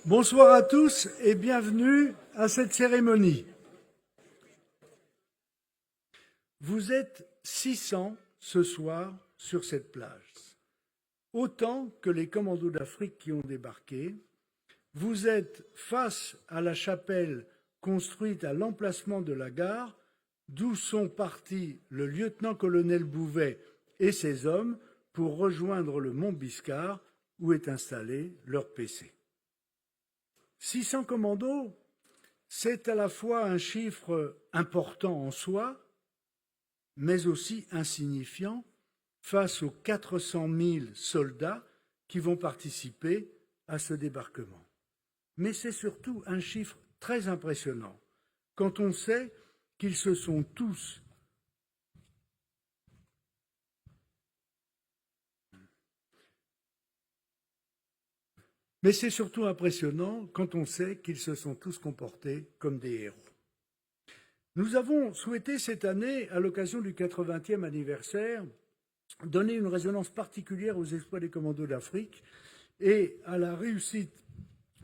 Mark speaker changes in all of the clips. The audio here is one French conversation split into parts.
Speaker 1: Bonsoir à tous et bienvenue à cette cérémonie. Vous êtes 600 ce soir sur cette plage, autant que les commandos d'Afrique qui ont débarqué. Vous êtes face à la chapelle construite à l'emplacement de la gare, d'où sont partis le lieutenant-colonel Bouvet et ses hommes pour rejoindre le mont Biscard, où est installé leur PC. 600 commandos, c'est à la fois un chiffre important en soi, mais aussi insignifiant face aux 400 000 soldats qui vont participer à ce débarquement. Mais c'est surtout un chiffre très impressionnant quand on sait qu'ils se sont tous Mais c'est surtout impressionnant quand on sait qu'ils se sont tous comportés comme des héros. Nous avons souhaité cette année, à l'occasion du 80e anniversaire, donner une résonance particulière aux exploits des commandos d'Afrique et à la réussite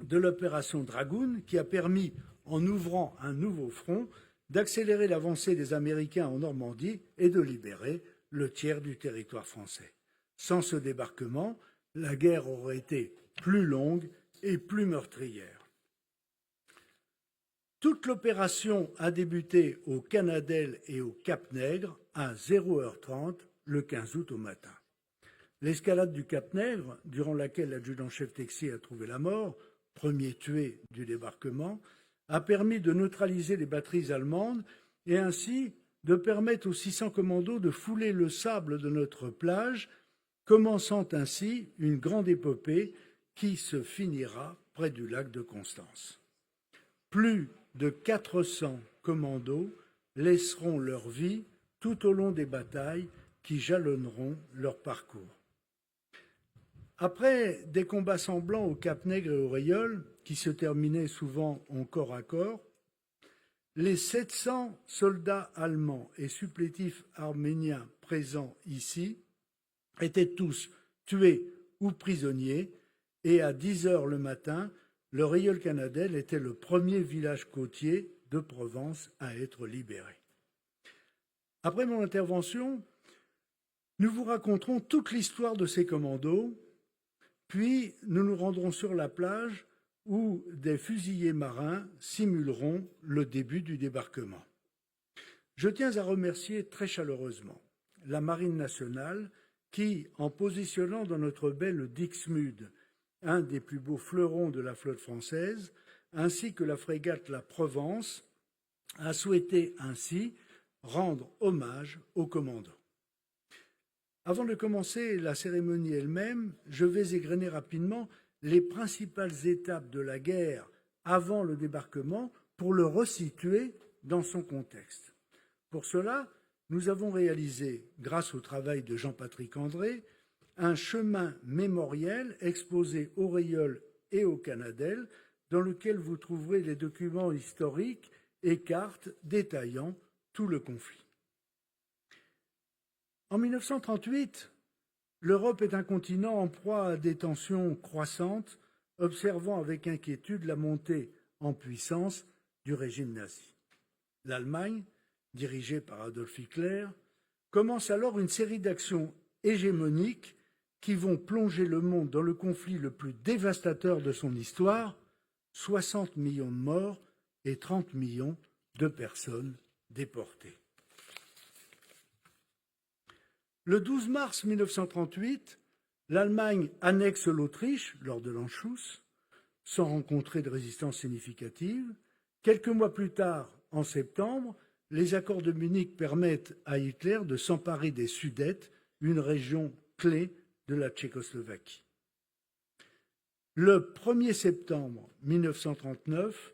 Speaker 1: de l'opération Dragoon qui a permis, en ouvrant un nouveau front, d'accélérer l'avancée des Américains en Normandie et de libérer le tiers du territoire français. Sans ce débarquement, la guerre aurait été plus longue et plus meurtrière. Toute l'opération a débuté au Canadel et au Cap-Nègre à 0h30 le 15 août au matin. L'escalade du Cap-Nègre, durant laquelle l'adjudant-chef Texier a trouvé la mort, premier tué du débarquement, a permis de neutraliser les batteries allemandes et ainsi de permettre aux 600 commandos de fouler le sable de notre plage, commençant ainsi une grande épopée qui se finira près du lac de Constance. Plus de 400 commandos laisseront leur vie tout au long des batailles qui jalonneront leur parcours. Après des combats semblants au Cap-Nègre et au Rayol, qui se terminaient souvent en corps à corps, les 700 soldats allemands et supplétifs arméniens présents ici étaient tous tués ou prisonniers, et à 10h le matin, le Rayol-Canadel était le premier village côtier de Provence à être libéré. Après mon intervention, nous vous raconterons toute l'histoire de ces commandos, puis nous nous rendrons sur la plage où des fusiliers marins simuleront le début du débarquement. Je tiens à remercier très chaleureusement la Marine nationale qui, en positionnant dans notre baie le Dixmude, un des plus beaux fleurons de la flotte française, ainsi que la frégate La Provence, a souhaité ainsi rendre hommage aux commandos. Avant de commencer la cérémonie elle-même, je vais égrener rapidement les principales étapes de la guerre avant le débarquement pour le resituer dans son contexte. Pour cela, nous avons réalisé, grâce au travail de Jean-Patrick André, un chemin mémoriel exposé au Rayol et au Canadel, dans lequel vous trouverez les documents historiques et cartes détaillant tout le conflit. En 1938, l'Europe est un continent en proie à des tensions croissantes, observant avec inquiétude la montée en puissance du régime nazi. L'Allemagne, dirigée par Adolf Hitler, commence alors une série d'actions hégémoniques qui vont plonger le monde dans le conflit le plus dévastateur de son histoire, 60 millions de morts et 30 millions de personnes déportées. Le 12 mars 1938, l'Allemagne annexe l'Autriche lors de l'Anschluss, sans rencontrer de résistance significative. Quelques mois plus tard, en septembre, les accords de Munich permettent à Hitler de s'emparer des Sudètes, une région clé de la Tchécoslovaquie. Le 1er septembre 1939,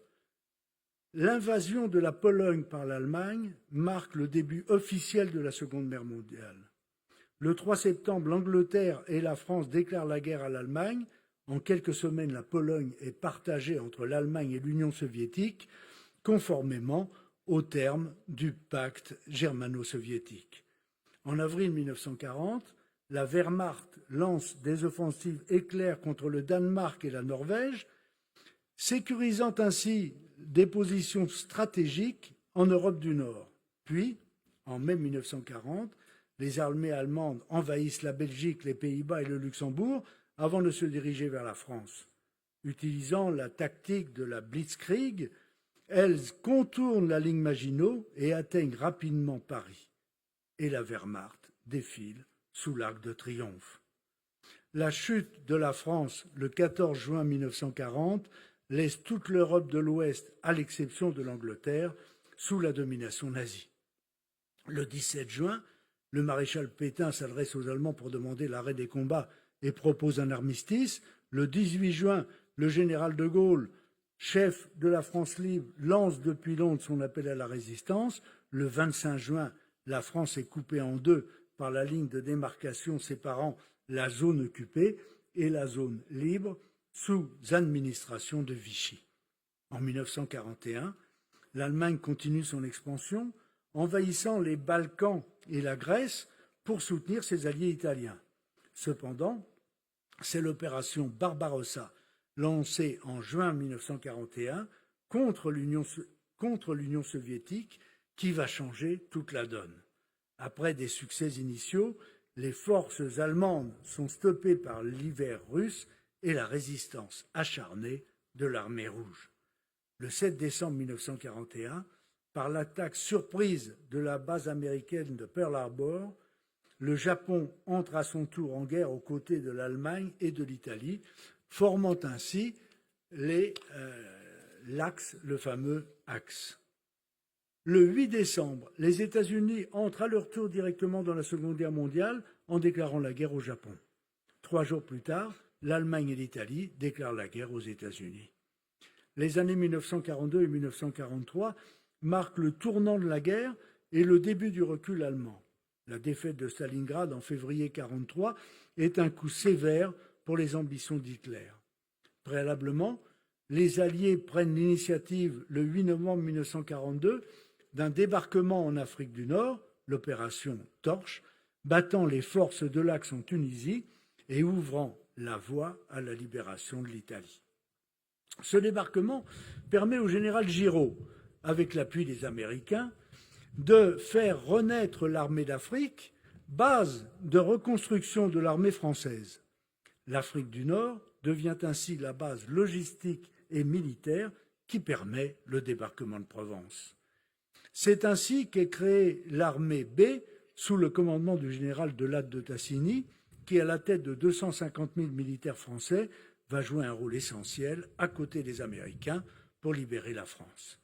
Speaker 1: l'invasion de la Pologne par l'Allemagne marque le début officiel de la Seconde Guerre mondiale. Le 3 septembre, l'Angleterre et la France déclarent la guerre à l'Allemagne. En quelques semaines, la Pologne est partagée entre l'Allemagne et l'Union soviétique, conformément aux termes du pacte germano-soviétique. En avril 1940, la Wehrmacht lance des offensives éclairs contre le Danemark et la Norvège. sécurisant ainsi des positions stratégiques en Europe du Nord. Puis, en mai 1940, les armées allemandes envahissent la Belgique, les Pays-Bas et le Luxembourg avant de se diriger vers la France. Utilisant la tactique de la Blitzkrieg, elles contournent la ligne Maginot et atteignent rapidement Paris. Et la Wehrmacht défile sous l'Arc de Triomphe. La chute de la France le 14 juin 1940 laisse toute l'Europe de l'Ouest, à l'exception de l'Angleterre, sous la domination nazie. Le 17 juin, le maréchal Pétain s'adresse aux Allemands pour demander l'arrêt des combats et propose un armistice. Le 18 juin, le général de Gaulle, chef de la France libre, lance depuis Londres son appel à la résistance. Le 25 juin, la France est coupée en deux par la ligne de démarcation séparant la zone occupée et la zone libre sous administration de Vichy. En 1941, l'Allemagne continue son expansion, envahissant les Balkans et la Grèce pour soutenir ses alliés italiens. Cependant, c'est l'opération Barbarossa, lancée en juin 1941 contre l'Union soviétique, qui va changer toute la donne. Après des succès initiaux, les forces allemandes sont stoppées par l'hiver russe et la résistance acharnée de l'armée rouge. Le 7 décembre 1941, par l'attaque surprise de la base américaine de Pearl Harbor, le Japon entre à son tour en guerre aux côtés de l'Allemagne et de l'Italie, formant ainsi l'Axe, le fameux Axe. Le 8 décembre, les États-Unis entrent à leur tour directement dans la Seconde Guerre mondiale en déclarant la guerre au Japon. 3 jours plus tard, l'Allemagne et l'Italie déclarent la guerre aux États-Unis. Les années 1942 et 1943 marquent le tournant de la guerre et le début du recul allemand. La défaite de Stalingrad en février 1943 est un coup sévère pour les ambitions d'Hitler. Préalablement, les Alliés prennent l'initiative le 8 novembre 1942 d'un débarquement en Afrique du Nord, l'opération Torche, battant les forces de l'Axe en Tunisie et ouvrant la voie à la libération de l'Italie. Ce débarquement permet au général Giraud, avec l'appui des Américains, de faire renaître l'armée d'Afrique, base de reconstruction de l'armée française. L'Afrique du Nord devient ainsi la base logistique et militaire qui permet le débarquement de Provence. C'est ainsi qu'est créée l'armée B sous le commandement du général Delatte de Tassigny, qui, à la tête de 250 000 militaires français, va jouer un rôle essentiel à côté des Américains pour libérer la France.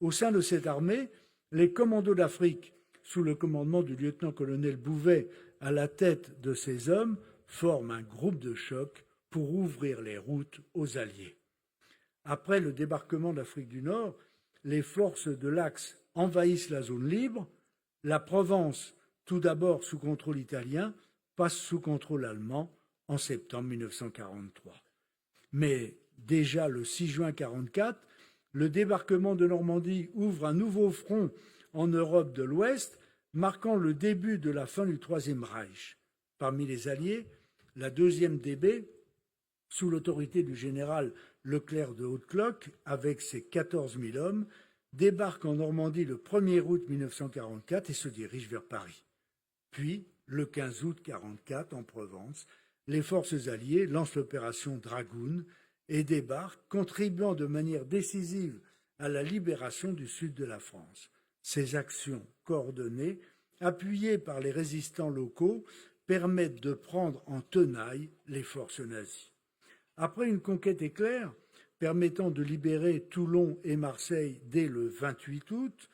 Speaker 1: Au sein de cette armée, les commandos d'Afrique, sous le commandement du lieutenant-colonel Bouvet à la tête de ces hommes, forment un groupe de choc pour ouvrir les routes aux Alliés. Après le débarquement d'Afrique du Nord, les forces de l'Axe envahissent la zone libre. La Provence, tout d'abord sous contrôle italien, passe sous contrôle allemand en septembre 1943. Mais déjà le 6 juin 1944, le débarquement de Normandie ouvre un nouveau front en Europe de l'Ouest, marquant le début de la fin du Troisième Reich. Parmi les Alliés, la 2e DB, sous l'autorité du général Leclerc de Hautecloque, avec ses 14 000 hommes, débarque en Normandie le 1er août 1944 et se dirige vers Paris. Puis, le 15 août 1944, en Provence, les forces alliées lancent l'opération Dragoon et débarquent, contribuant de manière décisive à la libération du sud de la France. Ces actions coordonnées, appuyées par les résistants locaux, permettent de prendre en tenaille les forces nazies. Après une conquête éclair, permettant de libérer Toulon et Marseille dès le 28 août,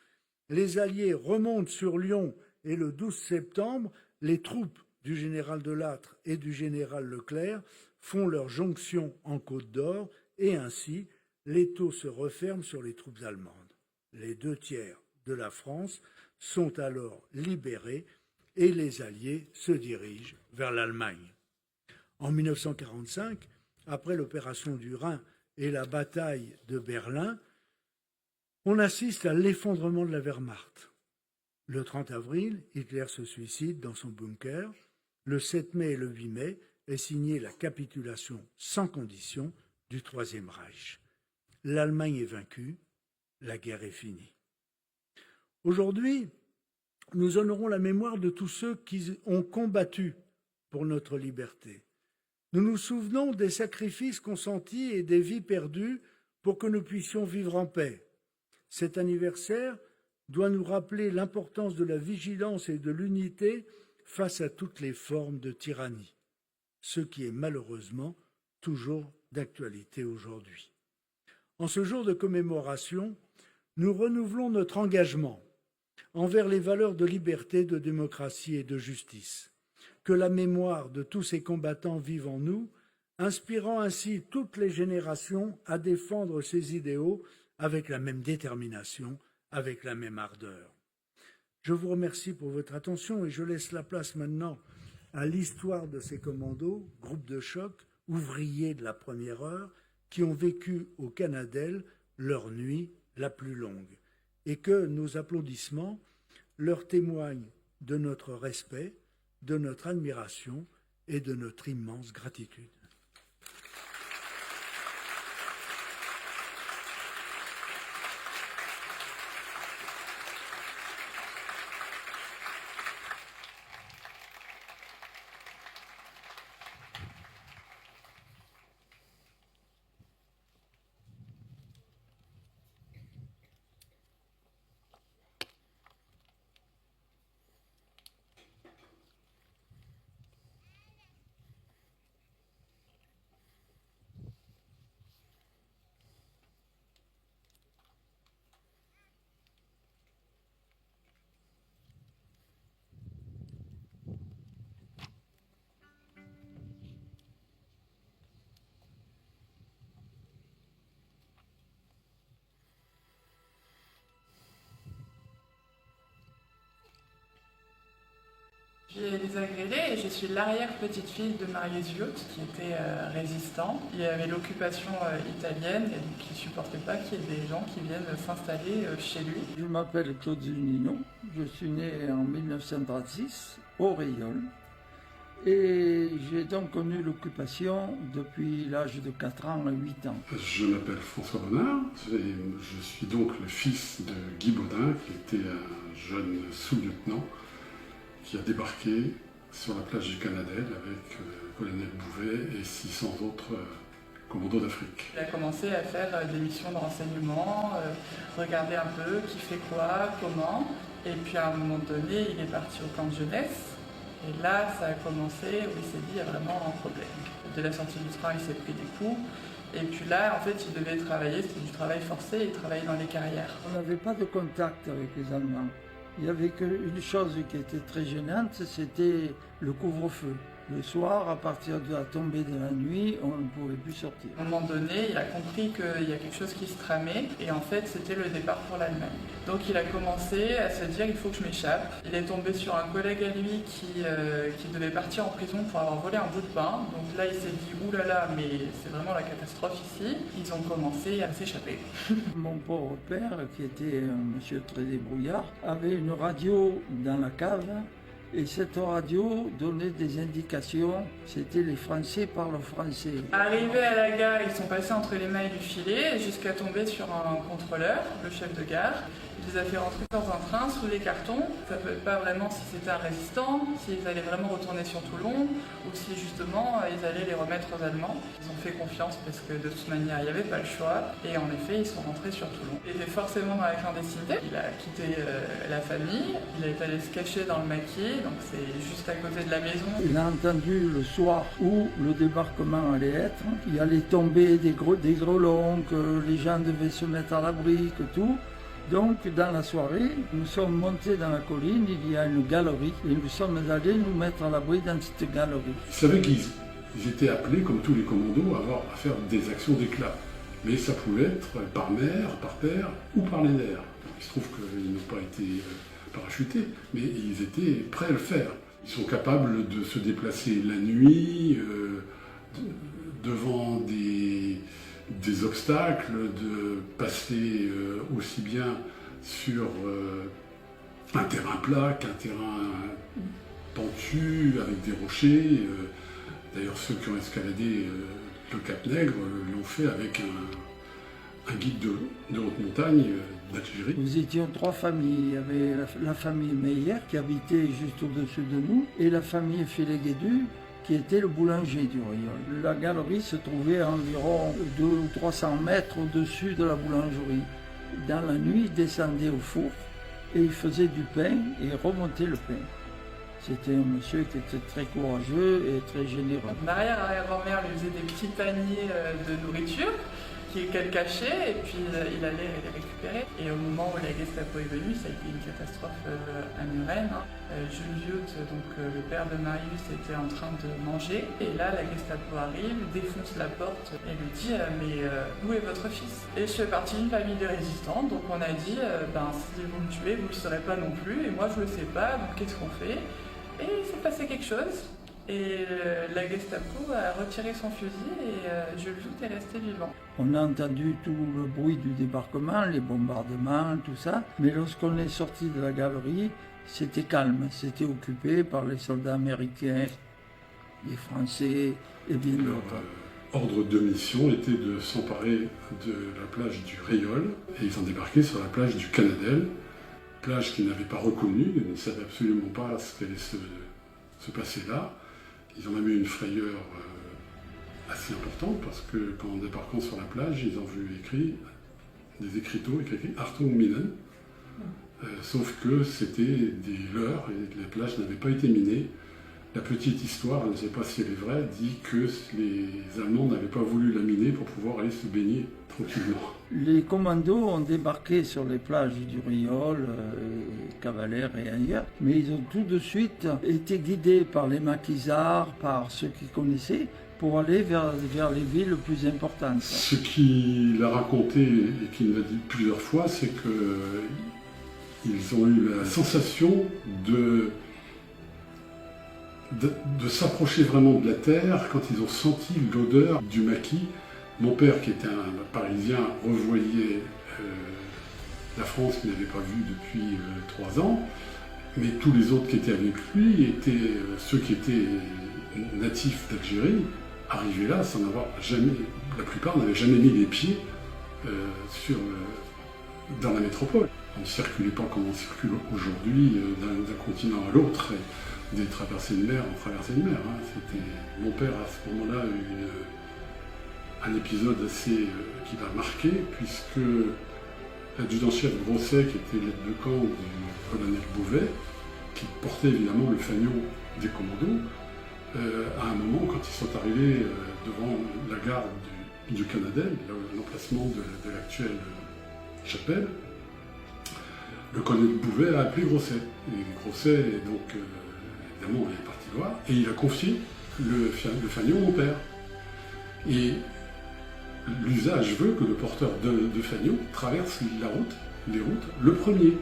Speaker 1: les Alliés remontent sur Lyon et le 12 septembre, les troupes du général Delattre et du général Leclerc font leur jonction en Côte d'Or et ainsi l'étau se referme sur les troupes allemandes. Les 2/3 de la France sont alors libérés et les Alliés se dirigent vers l'Allemagne. En 1945, après l'opération du Rhin et la bataille de Berlin, on assiste à l'effondrement de la Wehrmacht. Le 30 avril, Hitler se suicide dans son bunker. Le 7 mai et le 8 mai est signée la capitulation sans condition du Troisième Reich. l'Allemagne est vaincue, la guerre est finie. Aujourd'hui, nous honorons la mémoire de tous ceux qui ont combattu pour notre liberté. Nous nous souvenons des sacrifices consentis et des vies perdues pour que nous puissions vivre en paix. Cet anniversaire doit nous rappeler l'importance de la vigilance et de l'unité face à toutes les formes de tyrannie, ce qui est malheureusement toujours d'actualité aujourd'hui. En ce jour de commémoration, nous renouvelons notre engagement envers les valeurs de liberté, de démocratie et de justice. Que la mémoire de tous ces combattants vive en nous, inspirant ainsi toutes les générations à défendre ces idéaux avec la même détermination, avec la même ardeur. Je vous remercie pour votre attention et je laisse la place maintenant à l'histoire de ces commandos, groupes de choc, ouvriers de la première heure, qui ont vécu au Canadel leur nuit la plus longue, et que nos applaudissements leur témoignent de notre respect, de notre admiration et de notre immense gratitude.
Speaker 2: J'ai Elisa Grélé et je suis l'arrière-petite-fille de Marius Viot, qui était résistant. Il y avait l'occupation italienne et donc il ne supportait pas qu'il y ait des gens qui viennent s'installer chez lui.
Speaker 3: Je m'appelle Claude Zunino, je suis né en 1936 au Rayol et j'ai donc connu l'occupation depuis l'âge de 4 ans à 8 ans.
Speaker 4: Je m'appelle François Bonnard, je suis donc le fils de Guy Baudin, qui était un jeune sous-lieutenant qui a débarqué sur la plage du Canadel avec le colonel Bouvet et 600 autres commandos d'Afrique.
Speaker 2: Il a commencé à faire des missions de renseignement, regarder un peu qui fait quoi, comment, et puis à un moment donné, il est parti au camp de jeunesse, et là, ça a commencé où il s'est dit, il y a vraiment un problème. Dès la sortie du train, il s'est pris des coups, et puis là, en fait, il devait travailler, c'était du travail forcé, il travaillait dans les carrières.
Speaker 3: On n'avait pas de contact avec les Allemands. Il n'y avait qu'une chose qui était très gênante, c'était le couvre-feu. Le soir, à partir de la tombée de la nuit, on ne pouvait plus sortir.
Speaker 2: À un moment donné, il a compris qu'il y a quelque chose qui se tramait, et en fait, c'était le départ pour l'Allemagne. Donc il a commencé à se dire, il faut que je m'échappe. Il est tombé sur un collègue à lui qui devait partir en prison pour avoir volé un bout de pain. Donc là, il s'est dit, oulala, mais c'est vraiment la catastrophe ici. Ils ont commencé à s'échapper.
Speaker 3: Mon pauvre père, qui était un monsieur très débrouillard, avait une radio dans la cave. Et cette radio donnait des indications, c'était les Français parlent français.
Speaker 2: Arrivés à la gare, ils sont passés entre les mailles du filet jusqu'à tomber sur un contrôleur, le chef de gare. Il les a fait rentrer dans un train sous les cartons. Ça ne savait pas vraiment si c'était un résistant, s'ils allaient vraiment retourner sur Toulon ou si justement ils allaient les remettre aux Allemands. Ils ont fait confiance parce que de toute manière il n'y avait pas le choix et en effet ils sont rentrés sur Toulon. Il était forcément dans la clandestinité, il a quitté la famille, il est allé se cacher dans le maquis, donc c'est juste à côté de la maison.
Speaker 3: Il a entendu le soir où le débarquement allait être, il allait tomber des grelons, que les gens devaient se mettre à l'abri, que tout. Donc, dans la soirée, nous sommes montés dans la colline, il y a une galerie, et nous sommes allés nous mettre à l'abri dans cette galerie.
Speaker 4: Ils savaient qu'ils étaient appelés, comme tous les commandos, à faire des actions d'éclat. Mais ça pouvait être par mer, par terre ou par les airs. Il se trouve qu'ils n'ont pas été parachutés, mais ils étaient prêts à le faire. Ils sont capables de se déplacer la nuit, devant des obstacles, de passer aussi bien sur un terrain plat qu'un terrain pentu avec des rochers. D'ailleurs, ceux qui ont escaladé le Cap Nègre l'ont fait avec un guide de haute montagne d'Algérie.
Speaker 3: Nous étions 3 familles. Il y avait la famille Meyer qui habitait juste au-dessus de nous et la famille Féléguédu qui était le boulanger du Rieul. La galerie se trouvait à environ 200 ou 300 mètres au-dessus de la boulangerie. Dans la nuit, il descendait au four et il faisait du pain et remontait le pain. C'était un monsieur qui était très courageux et très généreux.
Speaker 2: Mon arrière-arrière-grand-mère lui faisait des petits paniers de nourriture qu'elle cachait et puis il allait les récupérer. Et au moment où la Gestapo est venue, ça a été une catastrophe à Muren. Jules Viot, donc le père de Marius, était en train de manger. Et là, la Gestapo arrive, défonce la porte et lui dit mais où est votre fils? Et je fais partie d'une famille de résistants, donc on a dit si vous me tuez, vous ne le saurez pas non plus. Et moi, je ne le sais pas, donc qu'est-ce qu'on fait? Et il s'est passé quelque chose. Et la Gestapo a retiré son fusil et Jules Viot est resté vivant.
Speaker 3: On a entendu tout le bruit du débarquement, les bombardements, tout ça. Mais lorsqu'on est sorti de la galerie, c'était calme. C'était occupé par les soldats américains, les Français et bien d'autres.
Speaker 4: Ordre de mission était de s'emparer de la plage du Rieul et ils ont débarqué sur la plage du Canadel, plage qu'ils n'avaient pas reconnue, ils ne savaient absolument pas ce qui allait se passer là. Ils ont même eu une frayeur assez importante parce que qu'en débarquant sur la plage, ils ont vu écrit des écriteaux écrits Achtung Minen, sauf que c'était des leurres et la plage n'avait pas été minée. La petite histoire, je ne sais pas si elle est vraie, dit que les Allemands n'avaient pas voulu la miner pour pouvoir aller se baigner tranquillement.
Speaker 3: Les commandos ont débarqué sur les plages du Rieul, Cavalère et ailleurs, mais ils ont tout de suite été guidés par les maquisards, par ceux qui connaissaient, pour aller vers les villes plus importantes.
Speaker 4: Ce qu'il a raconté et qu'il m'a dit plusieurs fois, c'est qu'ils ont eu la sensation de s'approcher vraiment de la terre quand ils ont senti l'odeur du maquis. Mon père, qui était un Parisien, revoyait la France qu'il n'avait pas vue depuis 3 ans, mais tous les autres qui étaient avec lui étaient ceux qui étaient natifs d'Algérie, arrivés là sans avoir jamais, la plupart n'avaient jamais mis les pieds dans la métropole. On ne circulait pas comme on circule aujourd'hui d'un continent à l'autre, des traversées de mer en traversée de mer. Mon père, à ce moment-là, a eu un épisode assez qui m'a marqué, puisque l'adjudant-chef Grosset, qui était l'aide de camp du colonel Beauvais, qui portait évidemment le fanion des commandos, à un moment, quand ils sont arrivés devant la gare du Canadel, l'emplacement de l'actuelle chapelle, le colonel Beauvais a appelé Grosset. Et Grosset, donc, évidemment, il est parti voir, et il a confié le fanion au mon père. Et l'usage veut que le porteur de fanion traverse les routes, le premier.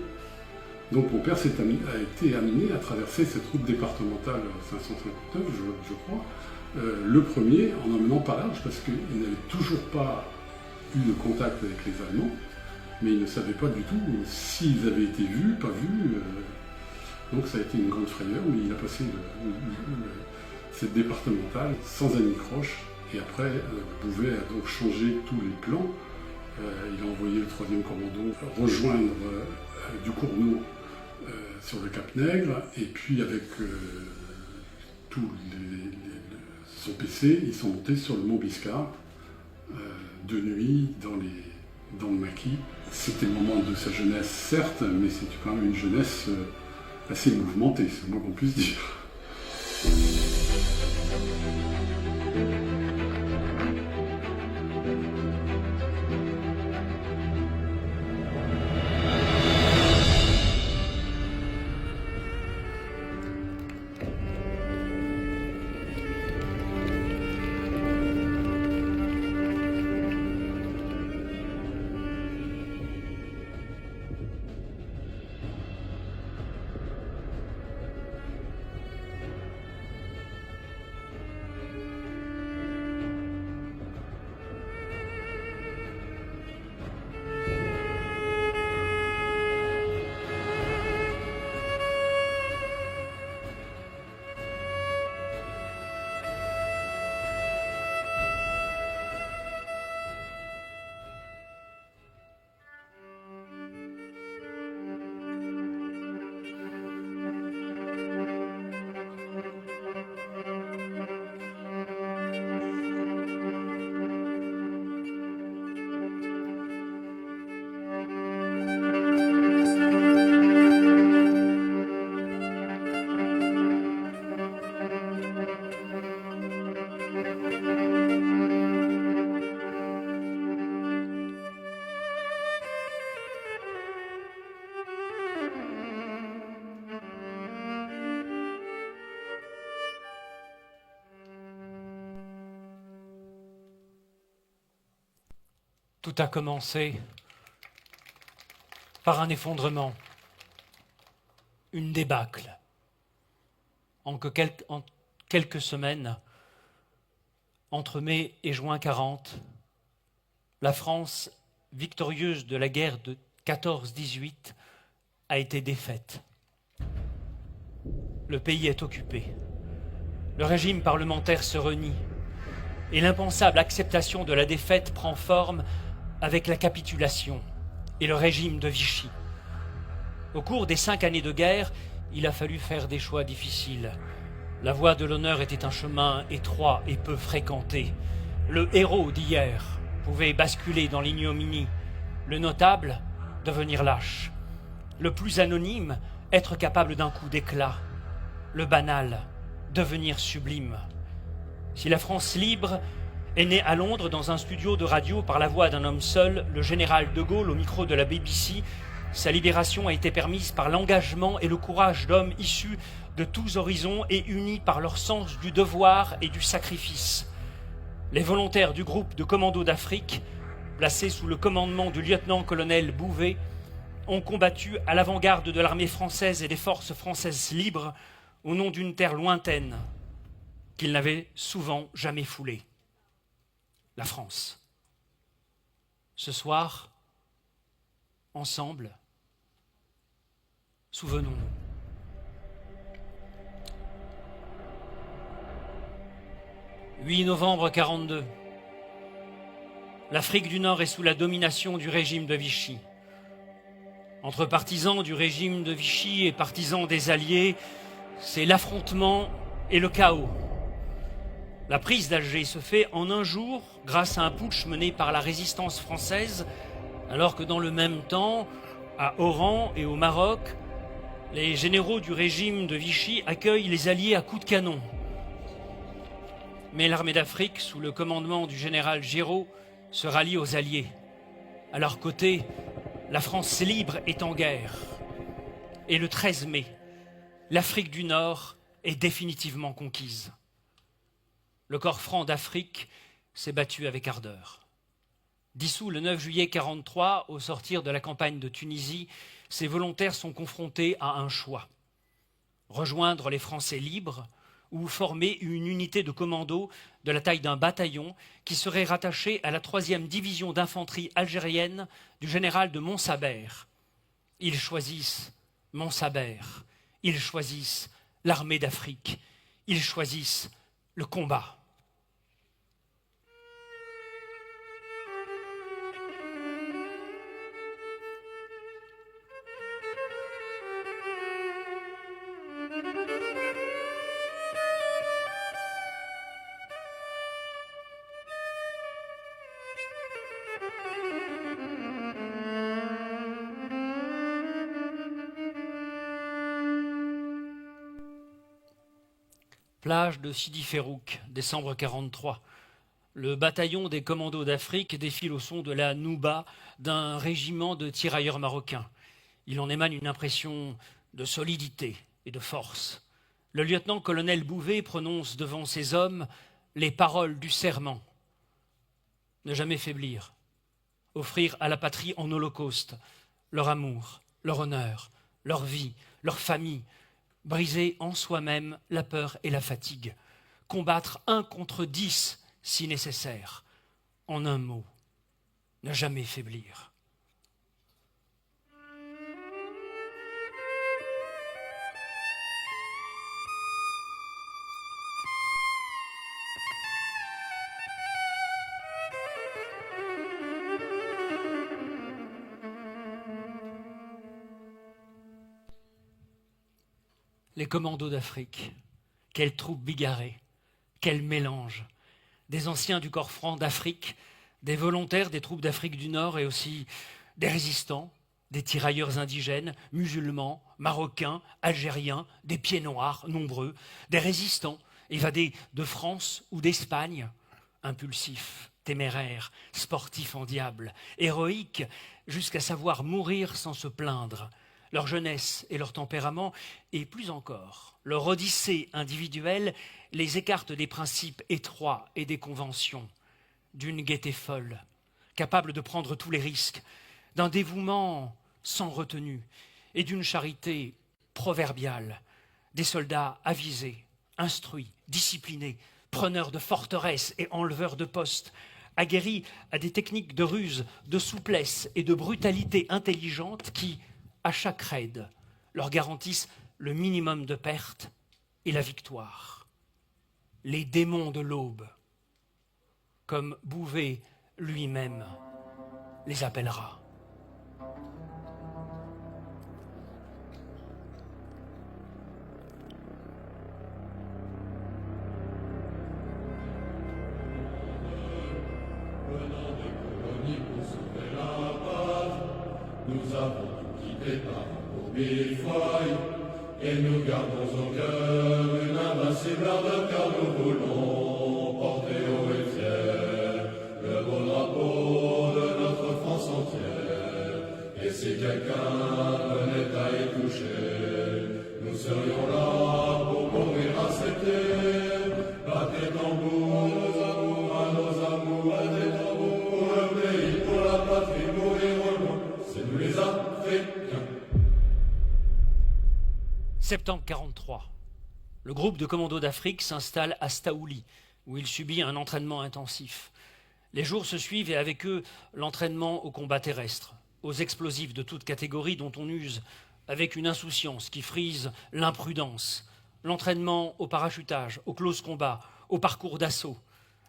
Speaker 4: Donc mon père a été amené à traverser cette route départementale 559, je crois, le premier en emmenant pas large, parce qu'il n'avait toujours pas eu de contact avec les Allemands, mais il ne savait pas du tout s'ils avaient été vus, pas vus. Donc ça a été une grande frayeur, mais il a passé cette départementale sans anicroche. Et après, Bouvet a donc changé tous les plans. Il a envoyé le 3e commando rejoindre Ducournau sur le Cap Nègre. Et puis avec tout son PC, ils sont montés sur le Mont Biscard, de nuit, dans le maquis. C'était le moment de sa jeunesse, certes, mais c'était quand même une jeunesse assez mouvementée, c'est le moins qu'on puisse dire.
Speaker 5: Tout a commencé par un effondrement, une débâcle. En quelques semaines, entre mai et juin 40, la France, victorieuse de la guerre de 14-18, a été défaite. Le pays est occupé. Le régime parlementaire se renie et l'impensable acceptation de la défaite prend forme avec la capitulation et le régime de Vichy. Au cours des 5 années de guerre, il a fallu faire des choix difficiles. La voie de l'honneur était un chemin étroit et peu fréquenté. Le héros d'hier pouvait basculer dans l'ignominie, le notable devenir lâche, le plus anonyme être capable d'un coup d'éclat, le banal devenir sublime. Si la France libre est née à Londres dans un studio de radio par la voix d'un homme seul, le général de Gaulle au micro de la BBC, sa libération a été permise par l'engagement et le courage d'hommes issus de tous horizons et unis par leur sens du devoir et du sacrifice. Les volontaires du groupe de commandos d'Afrique, placés sous le commandement du lieutenant-colonel Bouvet, ont combattu à l'avant-garde de l'armée française et des forces françaises libres au nom d'une terre lointaine qu'ils n'avaient souvent jamais foulée, la France. Ce soir, ensemble, souvenons-nous. « 8 novembre 1942. L'Afrique du Nord est sous la domination du régime de Vichy. Entre partisans du régime de Vichy et partisans des Alliés, c'est l'affrontement et le chaos. La prise d'Alger se fait en un jour grâce à un putsch mené par la résistance française, alors que dans le même temps, à Oran et au Maroc, les généraux du régime de Vichy accueillent les Alliés à coups de canon. Mais l'armée d'Afrique, sous le commandement du général Giraud, se rallie aux Alliés. À leur côté, la France libre est en guerre. Et le 13 mai, l'Afrique du Nord est définitivement conquise. Le corps franc d'Afrique s'est battu avec ardeur. Dissous le 9 juillet 1943, au sortir de la campagne de Tunisie, ces volontaires sont confrontés à un choix. Rejoindre les Français libres ou former une unité de commando de la taille d'un bataillon qui serait rattachée à la 3e division d'infanterie algérienne du général de Montsabert. Ils choisissent Montsabert, ils choisissent l'armée d'Afrique, ils choisissent le combat. Plage de Sidi Ferrouk, décembre 1943. Le bataillon des commandos d'Afrique défile au son de la nouba d'un régiment de tirailleurs marocains. Il en émane une impression de solidité et de force. Le lieutenant-colonel Bouvet prononce devant ses hommes les paroles du serment. Ne jamais faiblir, offrir à la patrie en holocauste leur amour, leur honneur, leur vie, leur famille, briser en soi-même la peur et la fatigue, combattre 1 contre 10 si nécessaire. En un mot, ne jamais faiblir. Les commandos d'Afrique, quelle troupe bigarrée, quel mélange. Des anciens du corps franc d'Afrique, des volontaires des troupes d'Afrique du Nord et aussi des résistants, des tirailleurs indigènes, musulmans, marocains, algériens, des pieds noirs nombreux, des résistants évadés de France ou d'Espagne, impulsifs, téméraires, sportifs en diable, héroïques jusqu'à savoir mourir sans se plaindre. Leur jeunesse et leur tempérament, et plus encore, leur odyssée individuelle, les écartent des principes étroits et des conventions, d'une gaieté folle, capable de prendre tous les risques, d'un dévouement sans retenue et d'une charité proverbiale, des soldats avisés, instruits, disciplinés, preneurs de forteresses et enleveurs de postes, aguerris à des techniques de ruse, de souplesse et de brutalité intelligente qui, à chaque raid, leur garantissent le minimum de pertes et la victoire. Les démons de l'aube, comme Bouvet lui-même les appellera.
Speaker 6: Nous avons tout quitté par pour bifouaille, et nous gardons au cœur une invincible ardeur, car nous voulons porter haut et fier le beau drapeau de notre France entière. Et si quelqu'un venait à y toucher, nous serions là pour mourir à cette terre. Battez tambour à nos amours, battez tambour pour le pays, pour la patrie, mourir au loin. C'est nous les Africains.
Speaker 5: Septembre 43. Le groupe de commandos d'Afrique s'installe à Staouli, où il subit un entraînement intensif. Les jours se suivent et avec eux, l'entraînement au combat terrestre, aux explosifs de toute catégorie dont on use avec une insouciance qui frise l'imprudence, l'entraînement au parachutage, au close combat, au parcours d'assaut.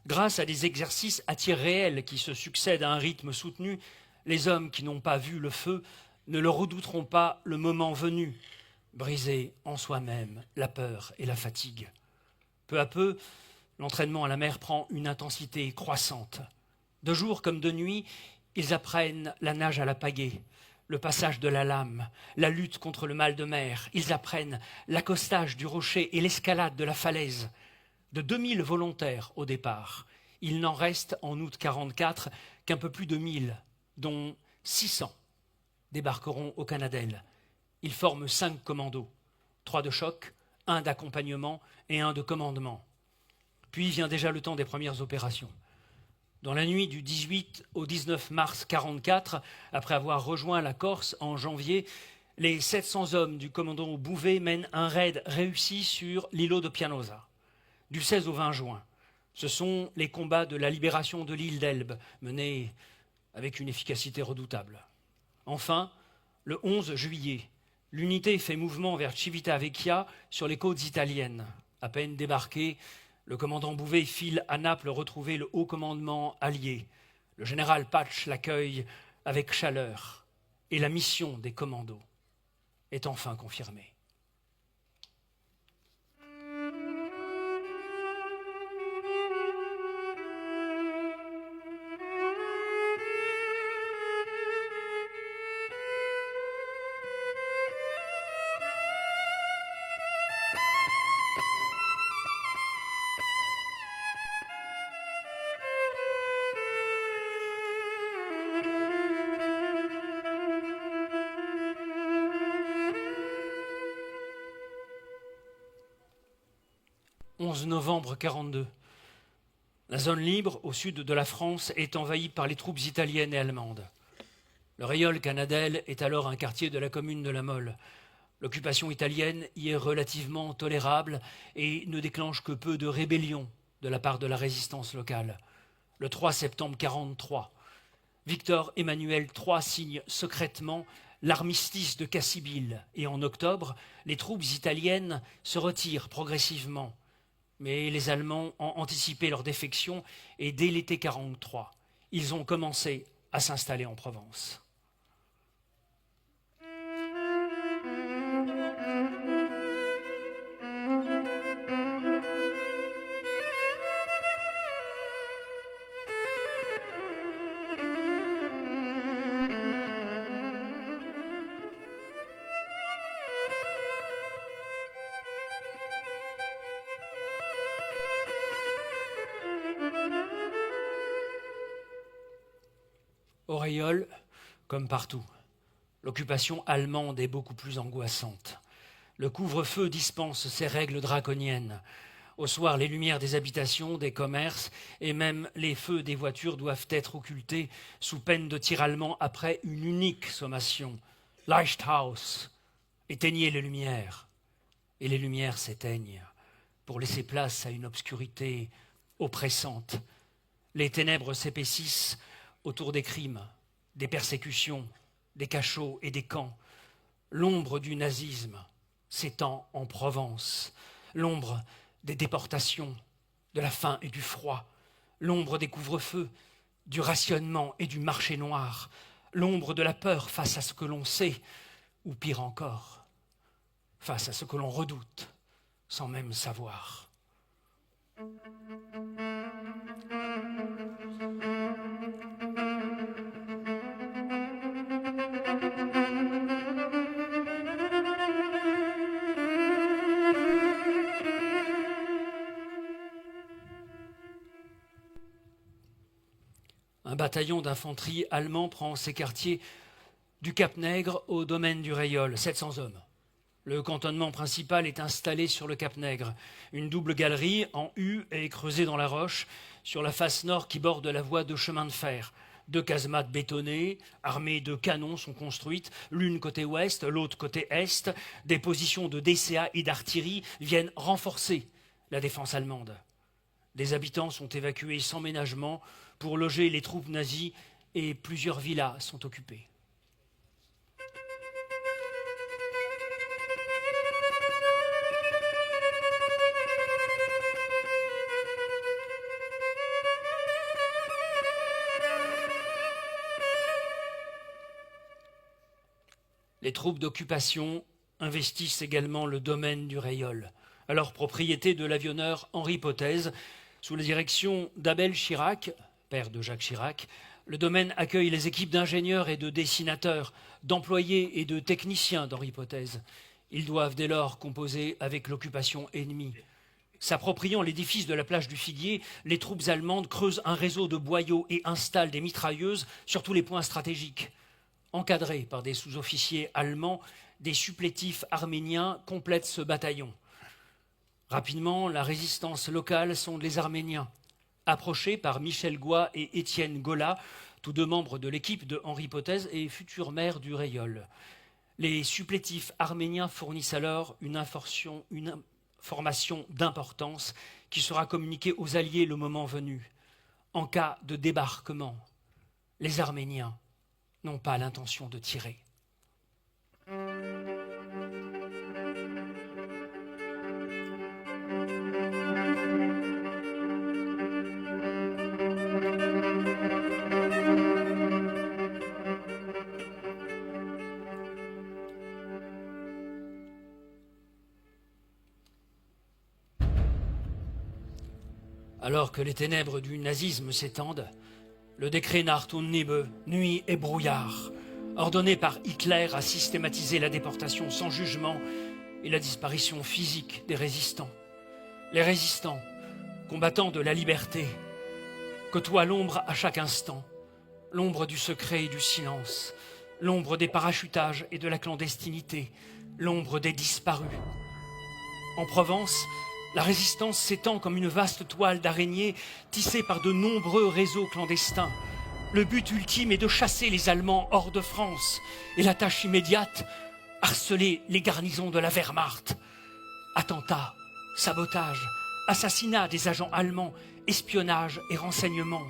Speaker 5: Grâce à des exercices à tir réel qui se succèdent à un rythme soutenu, les hommes qui n'ont pas vu le feu ne le redouteront pas le moment venu, briser en soi-même la peur et la fatigue. Peu à peu, l'entraînement à la mer prend une intensité croissante. De jour comme de nuit, ils apprennent la nage à la pagaie, le passage de la lame, la lutte contre le mal de mer. Ils apprennent l'accostage du rocher et l'escalade de la falaise. De 2000 volontaires au départ, il n'en reste en août 44 qu'un peu plus de 1000, dont 600 débarqueront au Canadel. Ils forment 5 commandos, 3 de choc, 1 d'accompagnement et 1 de commandement. Puis vient déjà le temps des premières opérations. Dans la nuit du 18 au 19 mars 44, après avoir rejoint la Corse en janvier, les 700 hommes du commandant Bouvet mènent un raid réussi sur l'îlot de Pianosa. Du 16 au 20 juin, ce sont les combats de la libération de l'île d'Elbe, menés avec une efficacité redoutable. Enfin, le 11 juillet, l'unité fait mouvement vers Civitavecchia sur les côtes italiennes. À peine débarqué, le commandant Bouvet file à Naples retrouver le haut commandement allié. Le général Patch l'accueille avec chaleur et la mission des commandos est enfin confirmée. « 11 novembre 42. La zone libre au sud de la France est envahie par les troupes italiennes et allemandes. Le Rayol Canadel est alors un quartier de la commune de La Mole. L'occupation italienne y est relativement tolérable et ne déclenche que peu de rébellions de la part de la résistance locale. Le 3 septembre 43, Victor Emmanuel III signe secrètement l'armistice de Cassibile et en octobre, les troupes italiennes se retirent progressivement. Mais les Allemands ont anticipé leur défection et dès l'été 43, ils ont commencé à s'installer en Provence. Au Rayol, comme partout, l'occupation allemande est beaucoup plus angoissante. Le couvre-feu dispense ses règles draconiennes. Au soir, les lumières des habitations, des commerces et même les feux des voitures doivent être occultés sous peine de tir allemand après une unique sommation. Lichthaus, éteignez les lumières. Et les lumières s'éteignent pour laisser place à une obscurité oppressante. Les ténèbres s'épaississent autour des crimes, des persécutions, des cachots et des camps. L'ombre du nazisme s'étend en Provence, l'ombre des déportations, de la faim et du froid, l'ombre des couvre-feux, du rationnement et du marché noir, l'ombre de la peur face à ce que l'on sait, ou pire encore, face à ce que l'on redoute, sans même savoir. Un bataillon d'infanterie allemand prend ses quartiers du Cap-Nègre au domaine du Rayol, 700 hommes. Le cantonnement principal est installé sur le Cap-Nègre. Une double galerie en U est creusée dans la roche sur la face nord qui borde la voie de chemin de fer. 2 casemates bétonnées, armées de canons sont construites, l'une côté ouest, l'autre côté est. Des positions de DCA et d'artillerie viennent renforcer la défense allemande. Des habitants sont évacués sans ménagement pour loger les troupes nazies et plusieurs villas sont occupées. Les troupes d'occupation investissent également le domaine du Rayol, alors propriété de l'avionneur Henri Potez. Sous la direction d'Abel Chirac, père de Jacques Chirac, le domaine accueille les équipes d'ingénieurs et de dessinateurs, d'employés et de techniciens d'Henri Potez. Ils doivent dès lors composer avec l'occupation ennemie. S'appropriant l'édifice de la plage du Figuier, les troupes allemandes creusent un réseau de boyaux et installent des mitrailleuses sur tous les points stratégiques. Encadrés par des sous-officiers allemands, des supplétifs arméniens complètent ce bataillon. Rapidement, la résistance locale sonde les Arméniens. Approchés par Michel Goy et Étienne Gola, tous deux membres de l'équipe de Henri Potez et futur maire du Rayol. Les supplétifs arméniens fournissent alors une information d'importance qui sera communiquée aux Alliés le moment venu. En cas de débarquement, les Arméniens n'ont pas l'intention de tirer. Alors que les ténèbres du nazisme s'étendent, le décret Nacht und Nebel, nuit et brouillard, ordonné par Hitler à systématiser la déportation sans jugement et la disparition physique des résistants. Les résistants, combattants de la liberté, côtoient l'ombre à chaque instant, l'ombre du secret et du silence, l'ombre des parachutages et de la clandestinité, l'ombre des disparus. En Provence, la résistance s'étend comme une vaste toile d'araignée tissée par de nombreux réseaux clandestins. Le but ultime est de chasser les Allemands hors de France. Et la tâche immédiate, harceler les garnisons de la Wehrmacht. Attentats, sabotages, assassinats des agents allemands, espionnage et renseignements.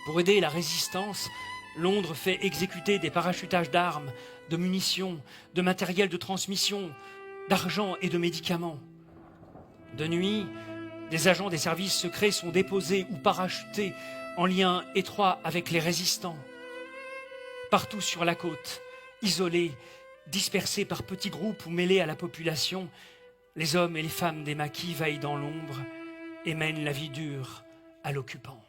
Speaker 5: Pour aider la résistance, Londres fait exécuter des parachutages d'armes, de munitions, de matériel de transmission, d'argent et de médicaments. De nuit, des agents des services secrets sont déposés ou parachutés en lien étroit avec les résistants. Partout sur la côte, isolés, dispersés par petits groupes ou mêlés à la population, les hommes et les femmes des maquis veillent dans l'ombre et mènent la vie dure à l'occupant.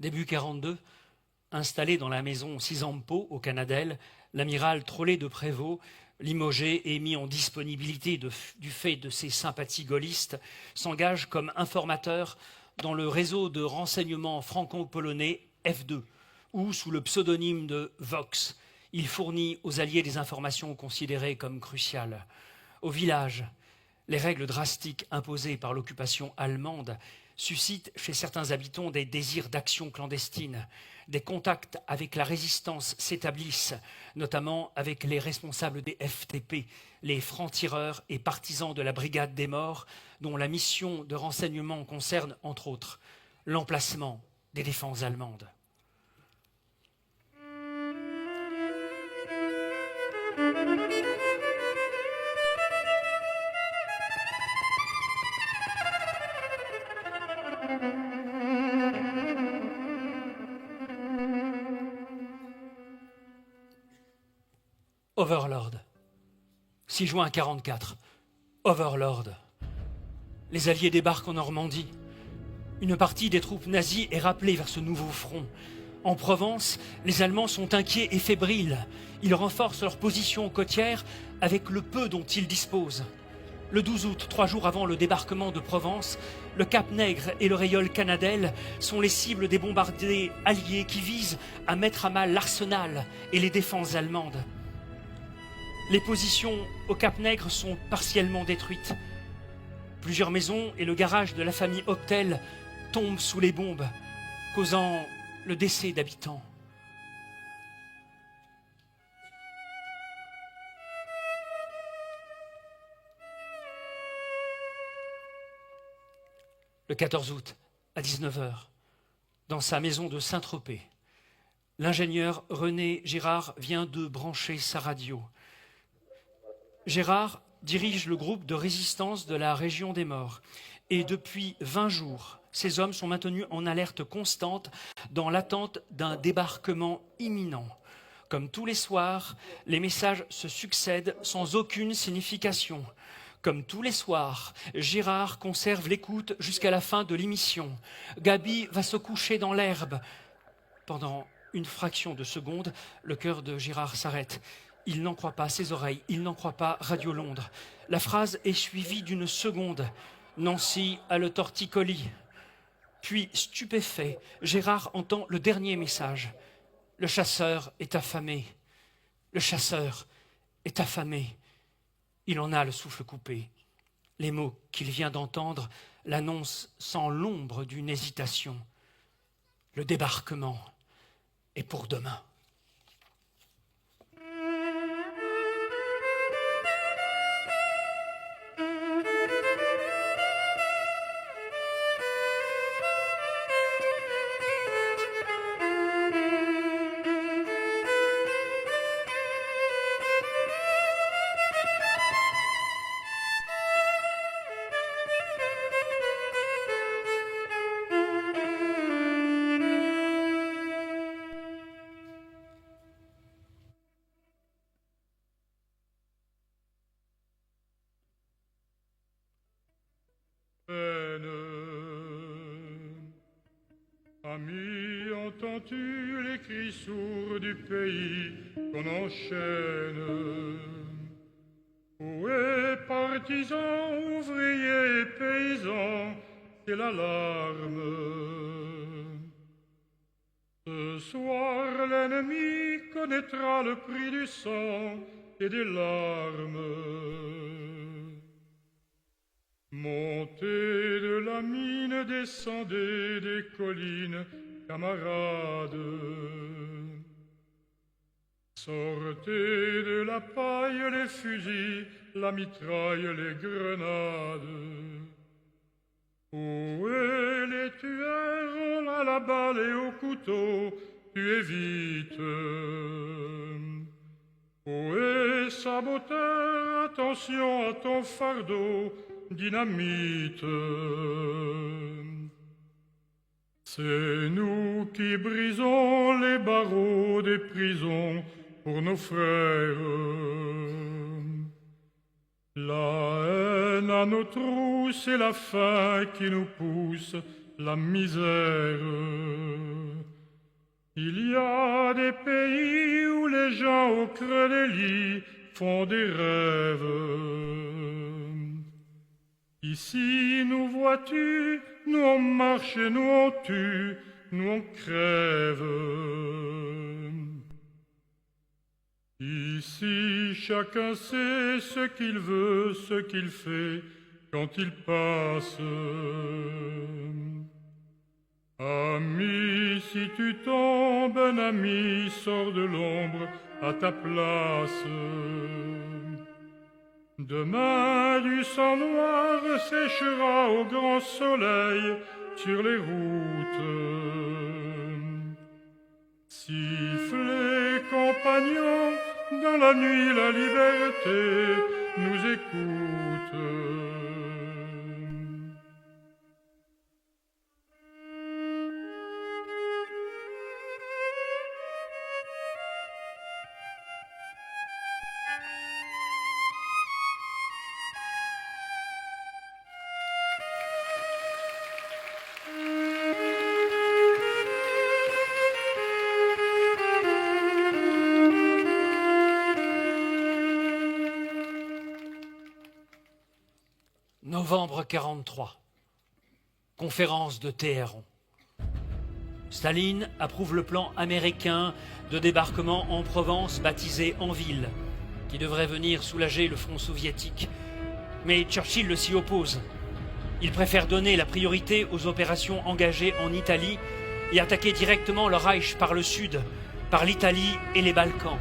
Speaker 5: Début 42, Installé dans la maison Cisampo, au Canadel, l'amiral Trollé de Prévost, limogé et mis en disponibilité du fait de ses sympathies gaullistes, s'engage comme informateur dans le réseau de renseignement franco-polonais F2, où, sous le pseudonyme de Vox, il fournit aux Alliés des informations considérées comme cruciales. Au village, les règles drastiques imposées par l'occupation allemande suscitent chez certains habitants des désirs d'action clandestine. Des contacts avec la résistance s'établissent, notamment avec les responsables des FTP, les francs-tireurs et partisans de la Brigade des Morts, dont la mission de renseignement concerne, entre autres, l'emplacement des défenses allemandes. Overlord. 6 juin 1944. Overlord. Les Alliés débarquent en Normandie. Une partie des troupes nazies est rappelée vers ce nouveau front. En Provence, les Allemands sont inquiets et fébriles. Ils renforcent leur position côtière avec le peu dont ils disposent. Le 12 août, 3 jours avant le débarquement de Provence, le Cap Nègre et le Rayol Canadel sont les cibles des bombardiers alliés qui visent à mettre à mal l'arsenal et les défenses allemandes. Les positions au Cap Nègre sont partiellement détruites. Plusieurs maisons et le garage de la famille Octel tombent sous les bombes, causant le décès d'habitants. Le 14 août, à 19h, dans sa maison de Saint-Tropez, l'ingénieur René Girard vient de brancher sa radio. Gérard dirige le groupe de résistance de la région des Morts et depuis 20 jours, ces hommes sont maintenus en alerte constante dans l'attente d'un débarquement imminent. Comme tous les soirs, les messages se succèdent sans aucune signification. Comme tous les soirs, Gérard conserve l'écoute jusqu'à la fin de l'émission. Gabi va se coucher dans l'herbe. Pendant une fraction de seconde, le cœur de Gérard s'arrête. Il n'en croit pas ses oreilles, il n'en croit pas Radio Londres. La phrase est suivie d'une seconde. Nancy a le torticolis. Puis, stupéfait, Gérard entend le dernier message. Le chasseur est affamé. Le chasseur est affamé. Il en a le souffle coupé. Les mots qu'il vient d'entendre l'annoncent sans l'ombre d'une hésitation. Le débarquement est pour demain.
Speaker 6: Amis, entends-tu les cris sourds du pays qu'on enchaîne? Où partisans, ouvriers, paysans, c'est l'alarme. Ce soir, l'ennemi connaîtra le prix du sang et des larmes. Montez de la mine, descendez des collines, camarades. Sortez de la paille les fusils, la mitraille, les grenades. Où les tueurs à la balle et au couteau, tuez vite. Où saboteur, attention à ton fardeau, dynamite. C'est nous qui brisons les barreaux des prisons pour nos frères. La haine à nos trous, c'est la faim qui nous pousse, la misère. Il y a des pays où les gens au creux des lits font des rêves. Ici, nous vois-tu, nous on marche et nous on tue, nous on crève. Ici, chacun sait ce qu'il veut, ce qu'il fait quand il passe. Ami, si tu tombes, un ami sort de l'ombre à ta place. Demain, du sang noir séchera au grand soleil sur les routes. Sifflez, compagnons, dans la nuit la liberté nous écoute.
Speaker 5: Novembre 43. Conférence de Téhéran. Staline approuve le plan américain de débarquement en Provence baptisé Anvil, qui devrait venir soulager le front soviétique. Mais Churchill s'y oppose. Il préfère donner la priorité aux opérations engagées en Italie et attaquer directement le Reich par le sud, par l'Italie et les Balkans.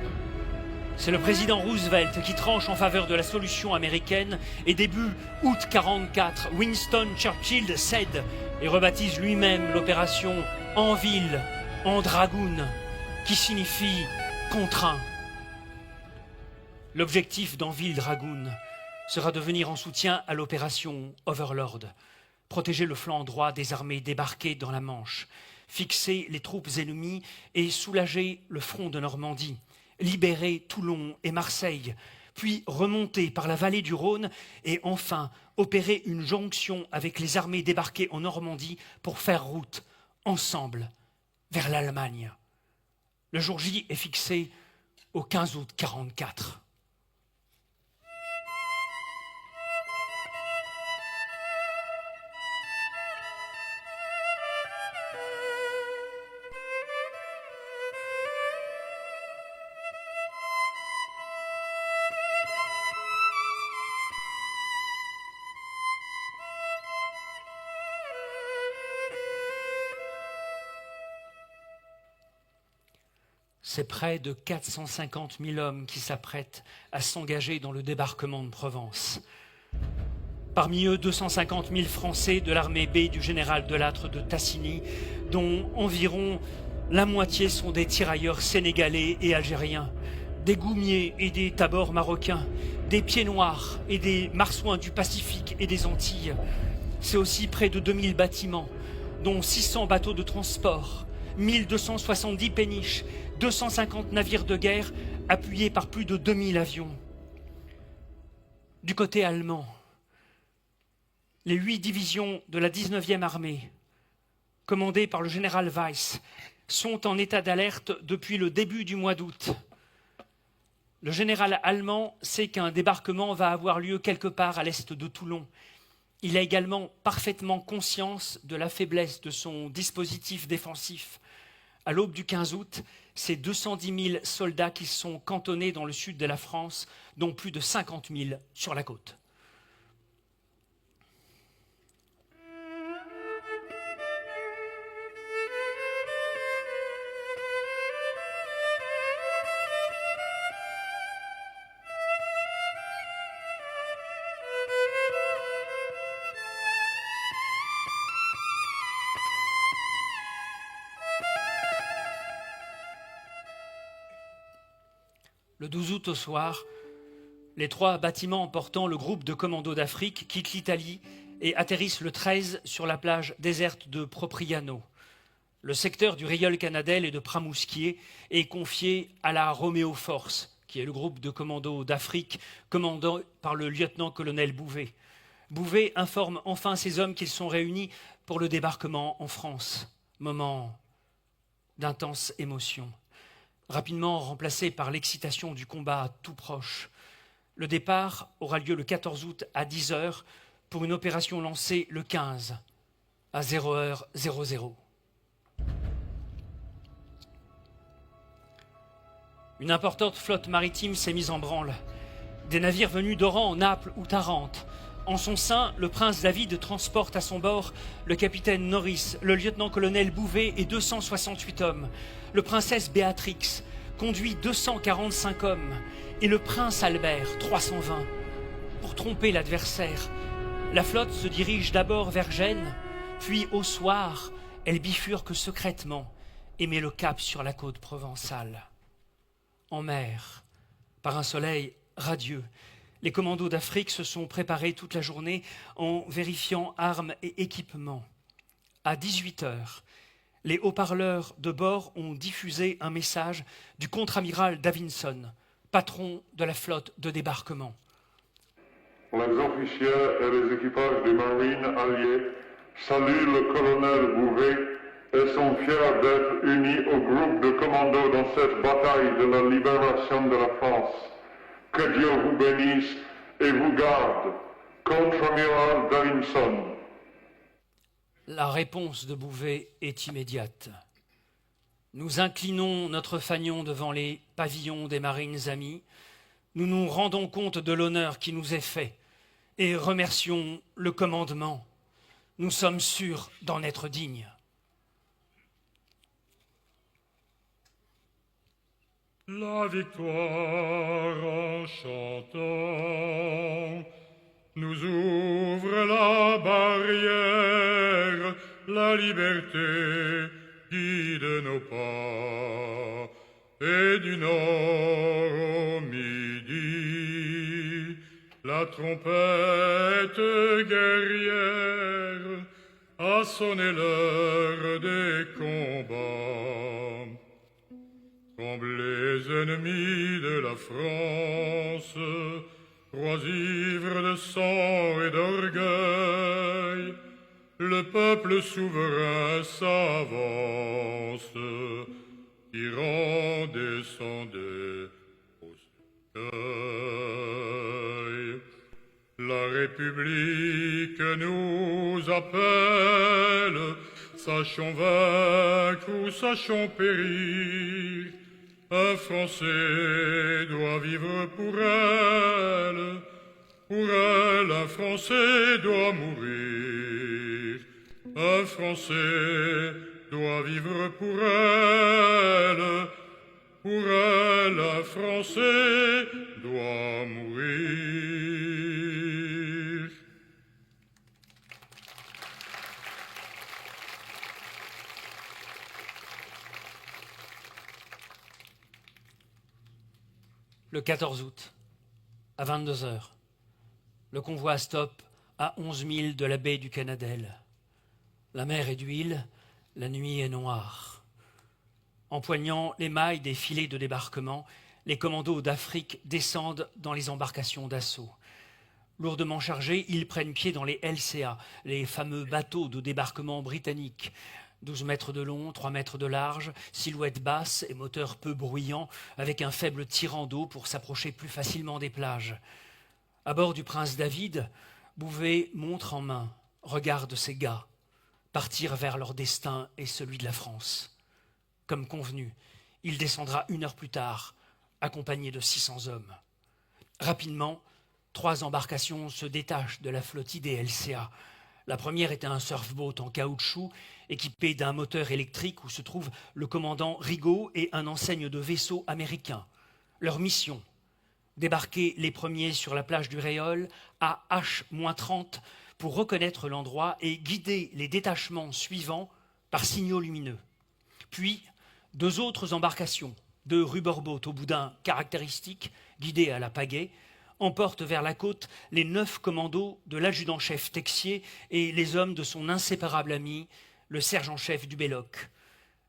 Speaker 5: C'est le président Roosevelt qui tranche en faveur de la solution américaine et début août 1944, Winston Churchill cède et rebaptise lui-même l'opération Anvil, en dragoon, qui signifie contraint. L'objectif d'Anvil Dragoon sera de venir en soutien à l'opération Overlord, protéger le flanc droit des armées débarquées dans la Manche, fixer les troupes ennemies et soulager le front de Normandie, libérer Toulon et Marseille, puis remonter par la vallée du Rhône et enfin opérer une jonction avec les armées débarquées en Normandie pour faire route, ensemble, vers l'Allemagne. Le jour J est fixé au 15 août 1944. C'est près de 450 000 hommes qui s'apprêtent à s'engager dans le débarquement de Provence. Parmi eux, 250 000 Français de l'armée B du général Delattre de Tassigny, dont environ la moitié sont des tirailleurs sénégalais et algériens, des goumiers et des tabors marocains, des pieds noirs et des marsouins du Pacifique et des Antilles. C'est aussi près de 2000 bâtiments, dont 600 bateaux de transport, 1270 péniches, 250 navires de guerre appuyés par plus de 2000 avions. Du côté allemand, les 8 divisions de la 19e armée, commandées par le général Weiss, sont en état d'alerte depuis le début du mois d'août. Le général allemand sait qu'un débarquement va avoir lieu quelque part à l'est de Toulon. Il a également parfaitement conscience de la faiblesse de son dispositif défensif. À l'aube du 15 août, c'est 210 000 soldats qui sont cantonnés dans le sud de la France, dont plus de 50 000 sur la côte. Le 12 août au soir, les 3 bâtiments portant le groupe de commandos d'Afrique quittent l'Italie et atterrissent le 13 sur la plage déserte de Propriano. Le secteur du Rieul Canadel et de Pramousquier est confié à la Romeo Force, qui est le groupe de commandos d'Afrique commandé par le lieutenant-colonel Bouvet. Bouvet informe enfin ses hommes qu'ils sont réunis pour le débarquement en France. Moment d'intenses émotions, rapidement remplacées par l'excitation du combat tout proche. Le départ aura lieu le 14 août à 10 h pour une opération lancée le 15 à 0h00. Une importante flotte maritime s'est mise en branle. Des navires venus d'Oran, Naples ou Tarente. En son sein, le prince David transporte à son bord le capitaine Norris, le lieutenant-colonel Bouvet et 268 hommes. Le princesse Béatrix conduit 245 hommes et le prince Albert 320. Pour tromper l'adversaire, la flotte se dirige d'abord vers Gênes, puis au soir, elle bifurque secrètement et met le cap sur la côte provençale. En mer, par un soleil radieux, les commandos d'Afrique se sont préparés toute la journée en vérifiant armes et équipements. À 18 h, les haut-parleurs de bord ont diffusé un message du contre-amiral Davinson, patron de la flotte de débarquement.
Speaker 7: Les officiers et les équipages des marines alliés saluent le colonel Bouvet et sont fiers d'être unis au groupe de commandos dans cette bataille de la libération de la France. Que Dieu vous bénisse et vous garde, contre-amiral Davinson.
Speaker 5: La réponse de Bouvet est immédiate. Nous inclinons notre fanion devant les pavillons des marines amies. Nous nous rendons compte de l'honneur qui nous est fait et remercions le commandement. Nous sommes sûrs d'en être dignes.
Speaker 6: La victoire en chantant nous ouvre la barrière, la liberté guide nos pas, et du nord au midi, la trompette guerrière a sonné l'heure des combats. Tremblent les ennemis de la France, rois ivres de sang et d'orgueil, le peuple souverain s'avance, tirant descendait au cercueil. La République nous appelle, sachons vaincre ou sachons périr. Un Français doit vivre pour elle, un Français doit mourir. Un Français doit vivre pour elle, un Français doit mourir.
Speaker 5: Le 14 août, à 22 h, le convoi stoppe à 11 milles de la baie du Canadel. La mer est d'huile, la nuit est noire. Empoignant les mailles des filets de débarquement, les commandos d'Afrique descendent dans les embarcations d'assaut. Lourdement chargés, ils prennent pied dans les LCA, les fameux bateaux de débarquement britanniques. 12 mètres de long, 3 mètres de large, silhouette basse et moteur peu bruyant, avec un faible tirant d'eau pour s'approcher plus facilement des plages. À bord du Prince David, Bouvet, montre en main, regarde ses gars partir vers leur destin et celui de la France. Comme convenu, il descendra 1 heure plus tard, accompagné de 600 hommes. Rapidement, 3 embarcations se détachent de la flottille des LCA. La première était un surfboat en caoutchouc, équipé d'un moteur électrique où se trouvent le commandant Rigaud et un enseigne de vaisseau américain. Leur mission, débarquer les premiers sur la plage du Réole à H-30 pour reconnaître l'endroit et guider les détachements suivants par signaux lumineux. Puis, 2 autres embarcations, 2 rubberboats au boudin caractéristique, guidées à la pagaie, emportent vers la côte les 9 commandos de l'adjudant-chef Texier et les hommes de son inséparable ami, le sergent-chef du Belloc.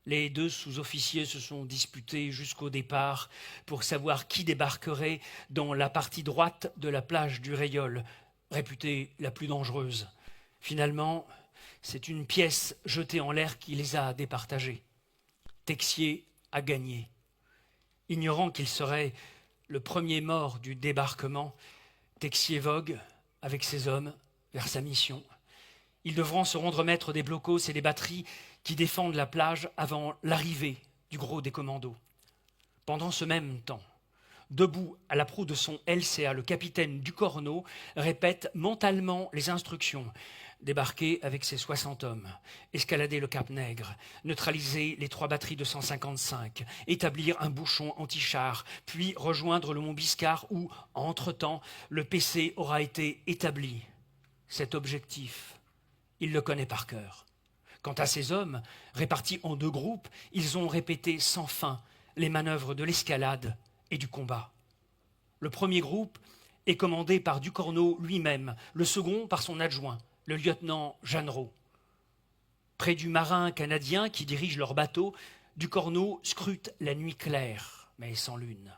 Speaker 5: Les 2 sous-officiers se sont disputés jusqu'au départ pour savoir qui débarquerait dans la partie droite de la plage du Réole, réputée la plus dangereuse. Finalement, c'est une pièce jetée en l'air qui les a départagés. Texier a gagné. Ignorant qu'il serait le premier mort du débarquement, Texier vogue avec ses hommes vers sa mission. Ils devront se rendre maîtres des blocos et des batteries qui défendent la plage avant l'arrivée du gros des commandos. Pendant ce même temps, debout à la proue de son LCA, le capitaine Ducorneau répète mentalement les instructions. Débarquer avec ses 60 hommes, escalader le Cap Nègre, neutraliser les 3 batteries de 155, établir un bouchon anti-char, puis rejoindre le mont Biscard où, entre-temps, le PC aura été établi. Cet objectif, il le connaît par cœur. Quant à ces hommes, répartis en 2 groupes, ils ont répété sans fin les manœuvres de l'escalade et du combat. Le premier groupe est commandé par Ducorneau lui-même, le second par son adjoint, le lieutenant Jeannereau. Près du marin canadien qui dirige leur bateau, Ducorneau scrute la nuit claire, mais sans lune.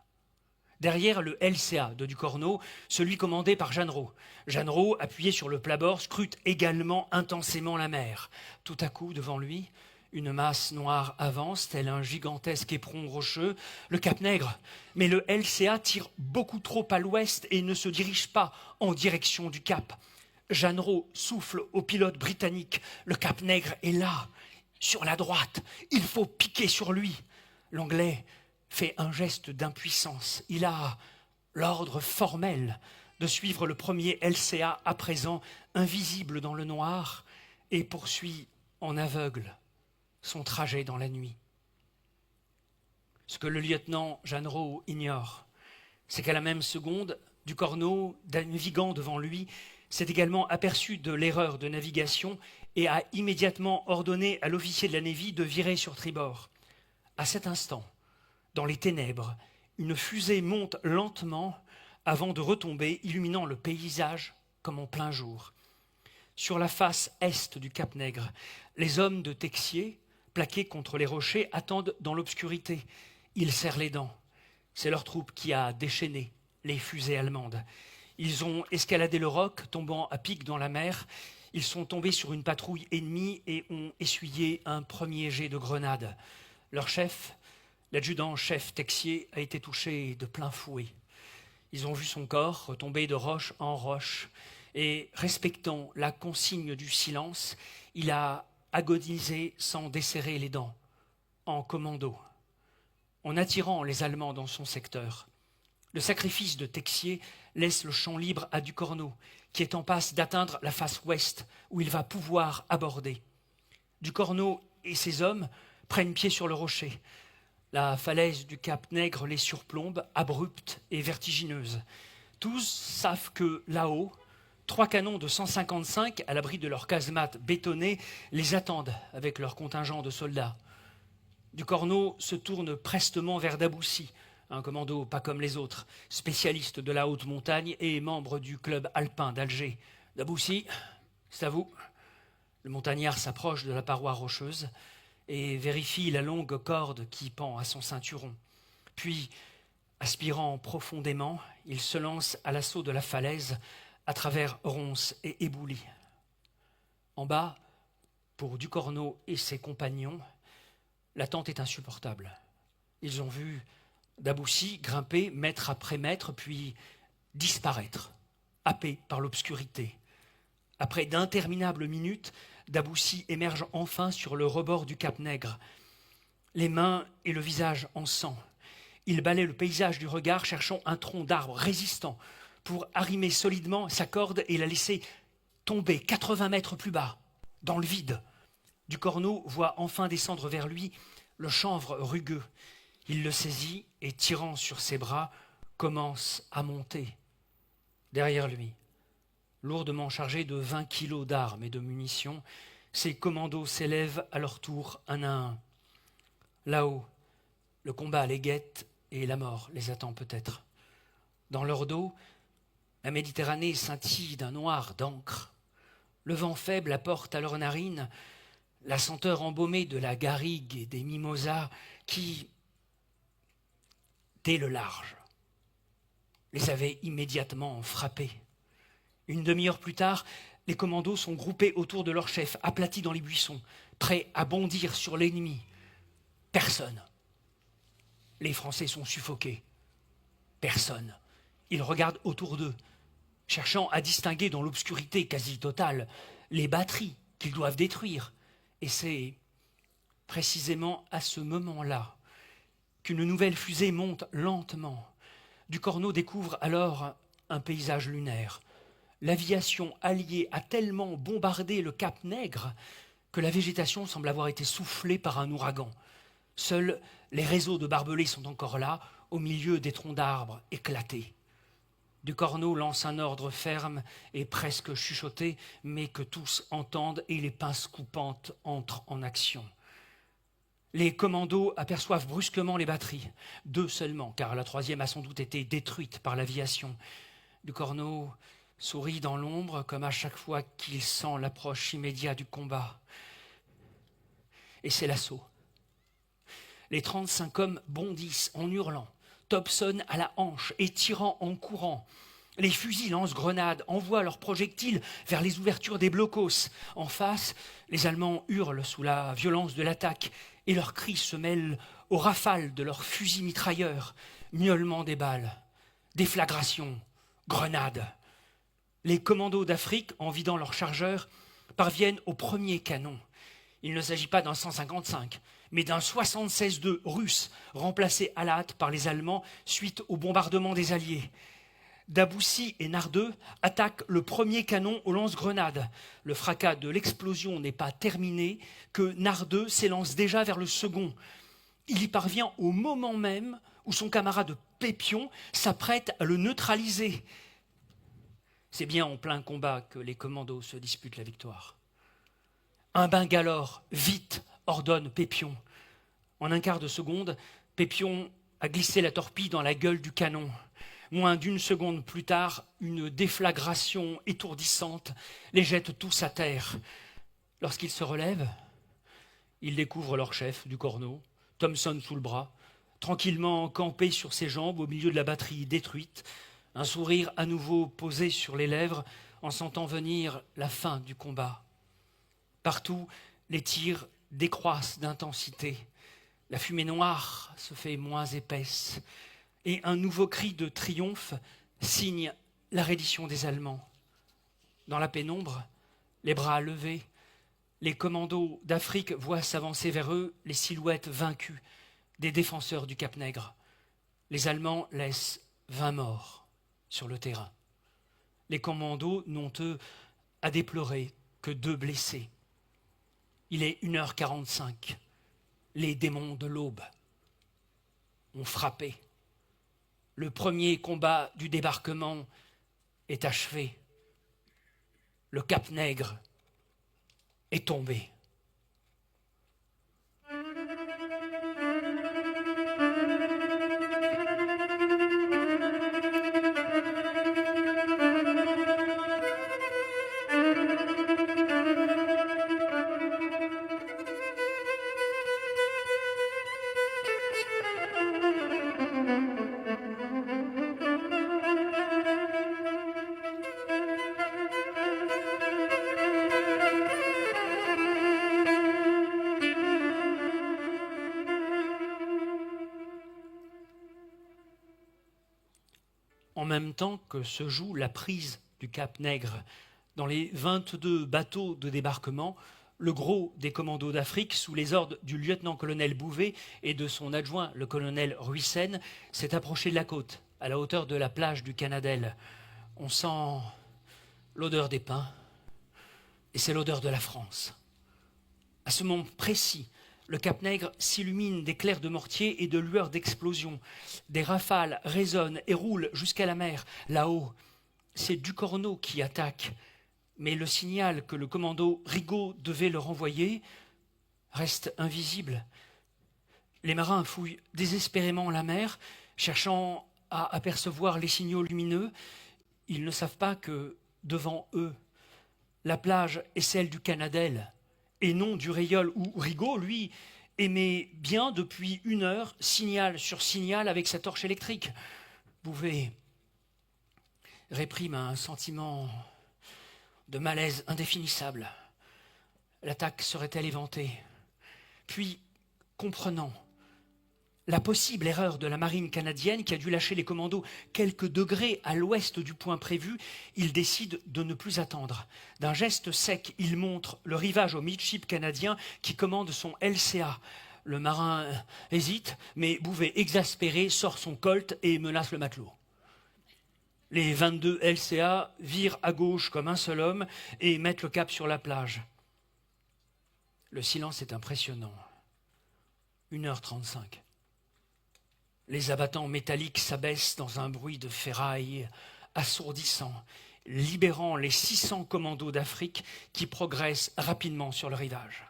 Speaker 5: Derrière le LCA de Ducorneau, celui commandé par Jeannereau. Jeannereau, appuyé sur le plat-bord, scrute également intensément la mer. Tout à coup, devant lui, une masse noire avance, tel un gigantesque éperon rocheux, le Cap Nègre. Mais le LCA tire beaucoup trop à l'ouest et ne se dirige pas en direction du Cap. Jeannereau souffle au pilote britannique. Le Cap Nègre est là, sur la droite. Il faut piquer sur lui. L'Anglais fait un geste d'impuissance. Il a l'ordre formel de suivre le premier LCA à présent invisible dans le noir et poursuit en aveugle son trajet dans la nuit. Ce que le lieutenant Jeannereau ignore, c'est qu'à la même seconde, Ducorneau, naviguant devant lui, s'est également aperçu de l'erreur de navigation et a immédiatement ordonné à l'officier de la Navy de virer sur tribord. À cet instant, dans les ténèbres, une fusée monte lentement avant de retomber, illuminant le paysage comme en plein jour. Sur la face est du Cap Nègre, les hommes de Texier, plaqués contre les rochers, attendent dans l'obscurité. Ils serrent les dents. C'est leur troupe qui a déchaîné les fusées allemandes. Ils ont escaladé le roc, tombant à pic dans la mer. Ils sont tombés sur une patrouille ennemie et ont essuyé un premier jet de grenades. Leur chef, l'adjudant-chef Texier, a été touché de plein fouet. Ils ont vu son corps retomber de roche en roche et, respectant la consigne du silence, il a agonisé sans desserrer les dents, en commando, en attirant les Allemands dans son secteur. Le sacrifice de Texier laisse le champ libre à Ducorneau, qui est en passe d'atteindre la face ouest, où il va pouvoir aborder. Ducorneau et ses hommes prennent pied sur le rocher. La falaise du Cap Nègre les surplombe, abrupte et vertigineuse. Tous savent que là-haut, 3 canons de 155, à l'abri de leurs casemates bétonnées, les attendent avec leur contingent de soldats. Ducorneau se tourne prestement vers Daboussi, un commando pas comme les autres, spécialiste de la haute montagne et membre du club alpin d'Alger. Daboussi, c'est à vous. Le montagnard s'approche de la paroi rocheuse et vérifie la longue corde qui pend à son ceinturon. Puis, aspirant profondément, il se lance à l'assaut de la falaise à travers ronces et éboulis. En bas, pour Ducorneau et ses compagnons, l'attente est insupportable. Ils ont vu Daboussi grimper mètre après mètre, puis disparaître, happé par l'obscurité. Après d'interminables minutes, Daboussi émerge enfin sur le rebord du Cap Nègre, les mains et le visage en sang. Il balaie le paysage du regard, cherchant un tronc d'arbre résistant pour arrimer solidement sa corde et la laisser tomber 80 mètres plus bas, dans le vide. Ducorneau voit enfin descendre vers lui le chanvre rugueux. Il le saisit et, tirant sur ses bras, commence à monter. Derrière lui, lourdement chargés de 20 kilos d'armes et de munitions, ses commandos s'élèvent à leur tour un à un. Là-haut, le combat les guette et la mort les attend peut-être. Dans leur dos, la Méditerranée scintille d'un noir d'encre. Le vent faible apporte à leurs narines la senteur embaumée de la garrigue et des mimosas qui, dès le large, les avaient immédiatement frappés. Une demi-heure plus tard, les commandos sont groupés autour de leur chef, aplatis dans les buissons, prêts à bondir sur l'ennemi. Personne. Les Français sont suffoqués. Personne. Ils regardent autour d'eux, cherchant à distinguer dans l'obscurité quasi totale les batteries qu'ils doivent détruire. Et c'est précisément à ce moment-là qu'une nouvelle fusée monte lentement. Ducorneau découvre alors un paysage lunaire. L'aviation alliée a tellement bombardé le Cap Nègre que la végétation semble avoir été soufflée par un ouragan. Seuls les réseaux de barbelés sont encore là, au milieu des troncs d'arbres éclatés. Ducorneau lance un ordre ferme et presque chuchoté, mais que tous entendent et les pinces coupantes entrent en action. Les commandos aperçoivent brusquement les batteries, 2 seulement, car la 3e a sans doute été détruite par l'aviation. Ducorneau sourit dans l'ombre, comme à chaque fois qu'il sent l'approche immédiate du combat. Et c'est l'assaut. Les 35 hommes bondissent en hurlant, Thompson à la hanche et tirant en courant. Les fusils lance-grenades envoient leurs projectiles vers les ouvertures des blocos. En face, les Allemands hurlent sous la violence de l'attaque et leurs cris se mêlent aux rafales de leurs fusils mitrailleurs. Miaulement des balles, déflagration, grenades. Les commandos d'Afrique, en vidant leurs chargeurs, parviennent au premier canon. Il ne s'agit pas d'un 155, mais d'un 76-2 russe, remplacé à la hâte par les Allemands suite au bombardement des Alliés. Daboussi et Nardeux attaquent le premier canon au lance-grenades. Le fracas de l'explosion n'est pas terminé que Nardeux s'élance déjà vers le second. Il y parvient au moment même où son camarade Pépion s'apprête à le neutraliser. C'est bien en plein combat que les commandos se disputent la victoire. Un Bangalore, vite, ordonne Pépion. En un quart de seconde, Pépion a glissé la torpille dans la gueule du canon. Moins d'1 seconde plus tard, une déflagration étourdissante les jette tous à terre. Lorsqu'ils se relèvent, ils découvrent leur chef, Ducorneau, Thompson sous le bras, tranquillement campé sur ses jambes au milieu de la batterie détruite, un sourire à nouveau posé sur les lèvres en sentant venir la fin du combat. Partout, les tirs décroissent d'intensité. La fumée noire se fait moins épaisse et un nouveau cri de triomphe signe la reddition des Allemands. Dans la pénombre, les bras levés, les commandos d'Afrique voient s'avancer vers eux les silhouettes vaincues des défenseurs du Cap Nègre. Les Allemands laissent 20 morts sur le terrain. Les commandos n'ont, eux, à déplorer que 2 blessés. Il est 1h45. Les démons de l'aube ont frappé. Le premier combat du débarquement est achevé. Le Cap Nègre est tombé. En même temps que se joue la prise du Cap Nègre, dans les 22 bateaux de débarquement, le gros des commandos d'Afrique, sous les ordres du lieutenant-colonel Bouvet et de son adjoint, le colonel Ruissen, s'est approché de la côte, à la hauteur de la plage du Canadel. On sent l'odeur des pins, et c'est l'odeur de la France. À ce moment précis, le Cap Nègre s'illumine d'éclairs de mortier et de lueurs d'explosion. Des rafales résonnent et roulent jusqu'à la mer. Là-haut, c'est Ducorneau qui attaque. Mais le signal que le commando Rigaud devait leur envoyer reste invisible. Les marins fouillent désespérément la mer, cherchant à apercevoir les signaux lumineux. Ils ne savent pas que, devant eux, la plage est celle du Canadel, et non du Rayol où Rigaud, lui, émet bien depuis 1 heure, signal sur signal avec sa torche électrique. Bouvet réprime un sentiment de malaise indéfinissable. L'attaque serait-elle éventée? Puis, comprenant la possible erreur de la marine canadienne qui a dû lâcher les commandos quelques degrés à l'ouest du point prévu, il décide de ne plus attendre. D'un geste sec, il montre le rivage au midship canadien qui commande son LCA. Le marin hésite, mais Bouvet, exaspéré, sort son Colt et menace le matelot. Les 22 LCA virent à gauche comme un seul homme et mettent le cap sur la plage. Le silence est impressionnant. 1h35. Les abattants métalliques s'abaissent dans un bruit de ferraille assourdissant, libérant les 600 commandos d'Afrique qui progressent rapidement sur le rivage.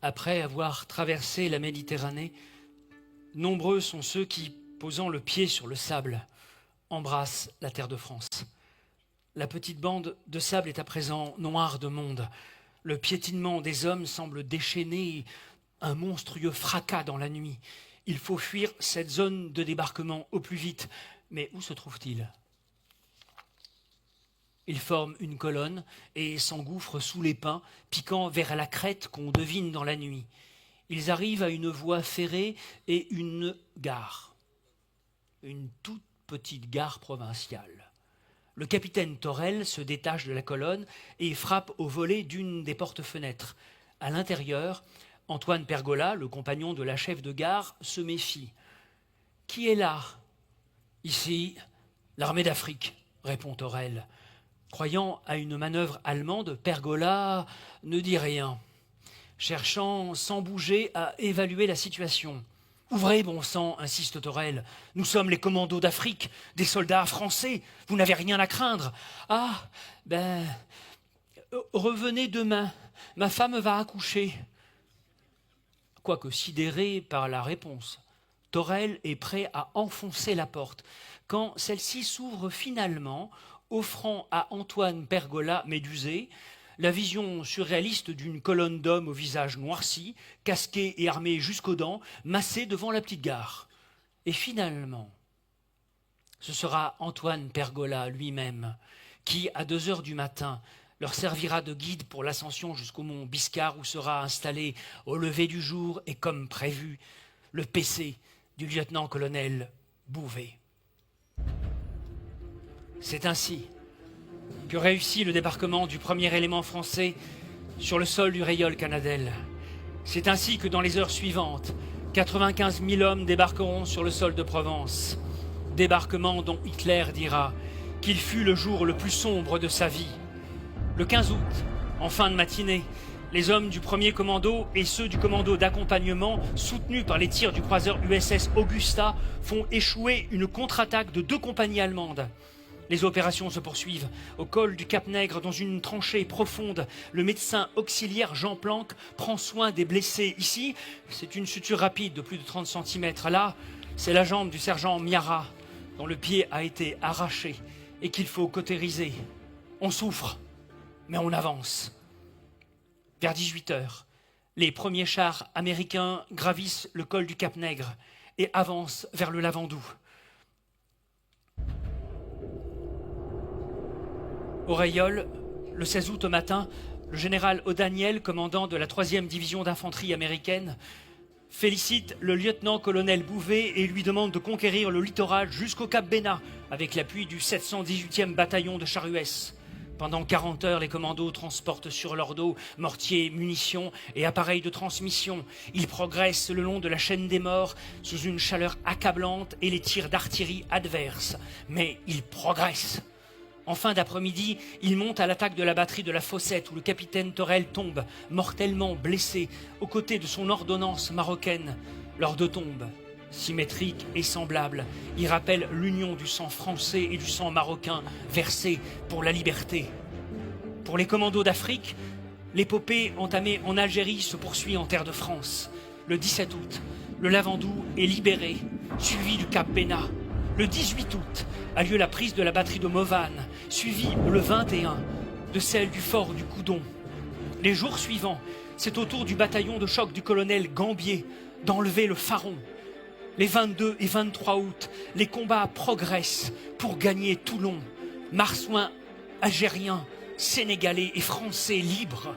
Speaker 5: Après avoir traversé la Méditerranée, nombreux sont ceux qui, posant le pied sur le sable, embrassent la terre de France. La petite bande de sable est à présent noire de monde. Le piétinement des hommes semble déchaîner un monstrueux fracas dans la nuit. Il faut fuir cette zone de débarquement au plus vite. Mais où se trouve-t-il ? Ils forment une colonne et s'engouffrent sous les pins, piquant vers la crête qu'on devine dans la nuit. Ils arrivent à une voie ferrée et une gare. Une toute petite gare provinciale. Le capitaine Torel se détache de la colonne et frappe au volet d'une des porte-fenêtres. À l'intérieur, Antoine Pergola, le compagnon de la chef de gare, se méfie. « Qui est là ?»« Ici, l'armée d'Afrique, » répond Torel. Croyant à une manœuvre allemande, Pergola ne dit rien, cherchant sans bouger à évaluer la situation. « Ouvrez, bon sang, insiste Torel. Nous sommes les commandos d'Afrique, des soldats français. Vous n'avez rien à craindre. »« Ah, revenez demain. Ma femme va accoucher. » Quoique sidéré par la réponse, Torel est prêt à enfoncer la porte quand celle-ci s'ouvre finalement, offrant à Antoine Pergola, médusé, la vision surréaliste d'une colonne d'hommes au visage noirci, casqués et armés jusqu'aux dents, massés devant la petite gare. Et finalement, ce sera Antoine Pergola lui-même qui, à 2h du matin, leur servira de guide pour l'ascension jusqu'au mont Biscar où sera installé au lever du jour et comme prévu, le PC du lieutenant-colonel Bouvet. C'est ainsi que réussit le débarquement du premier élément français sur le sol du Rayol Canadel. C'est ainsi que dans les heures suivantes, 95 000 hommes débarqueront sur le sol de Provence. Débarquement dont Hitler dira qu'il fut le jour le plus sombre de sa vie. Le 15 août, en fin de matinée, les hommes du premier commando et ceux du commando d'accompagnement, soutenus par les tirs du croiseur USS Augusta, font échouer une contre-attaque de 2 compagnies allemandes. Les opérations se poursuivent. Au col du Cap-Nègre, dans une tranchée profonde, le médecin auxiliaire Jean Planck prend soin des blessés. Ici, c'est une suture rapide de plus de 30 cm. Là, c'est la jambe du sergent Miara, dont le pied a été arraché et qu'il faut cautériser. On souffre, mais on avance. Vers 18h, les premiers chars américains gravissent le col du Cap-Nègre et avancent vers le Lavandou. Au Rayol, le 16 août au matin, le général O'Daniel, commandant de la 3e division d'infanterie américaine, félicite le lieutenant-colonel Bouvet et lui demande de conquérir le littoral jusqu'au Cap Bénat avec l'appui du 718e bataillon de Chars-US. Pendant 40 heures, les commandos transportent sur leur dos mortiers, munitions et appareils de transmission. Ils progressent le long de la chaîne des morts sous une chaleur accablante et les tirs d'artillerie adverses. Mais ils progressent. En fin d'après-midi, ils montent à l'attaque de la batterie de la Fossette où le capitaine Torel tombe, mortellement blessé, aux côtés de son ordonnance marocaine. Leurs 2 tombes, symétriques et semblables, y rappellent l'union du sang français et du sang marocain versé pour la liberté. Pour les commandos d'Afrique, l'épopée entamée en Algérie se poursuit en terre de France. Le 17 août, le Lavandou est libéré, suivi du Cap Bénat. Le 18 août a lieu la prise de la batterie de Mauvanne, suivie le 21 de celle du fort du Coudon. Les jours suivants, c'est au tour du bataillon de choc du colonel Gambier d'enlever le Faron. Les 22 et 23 août, les combats progressent pour gagner Toulon. Marsouins, Algériens, Sénégalais et Français libres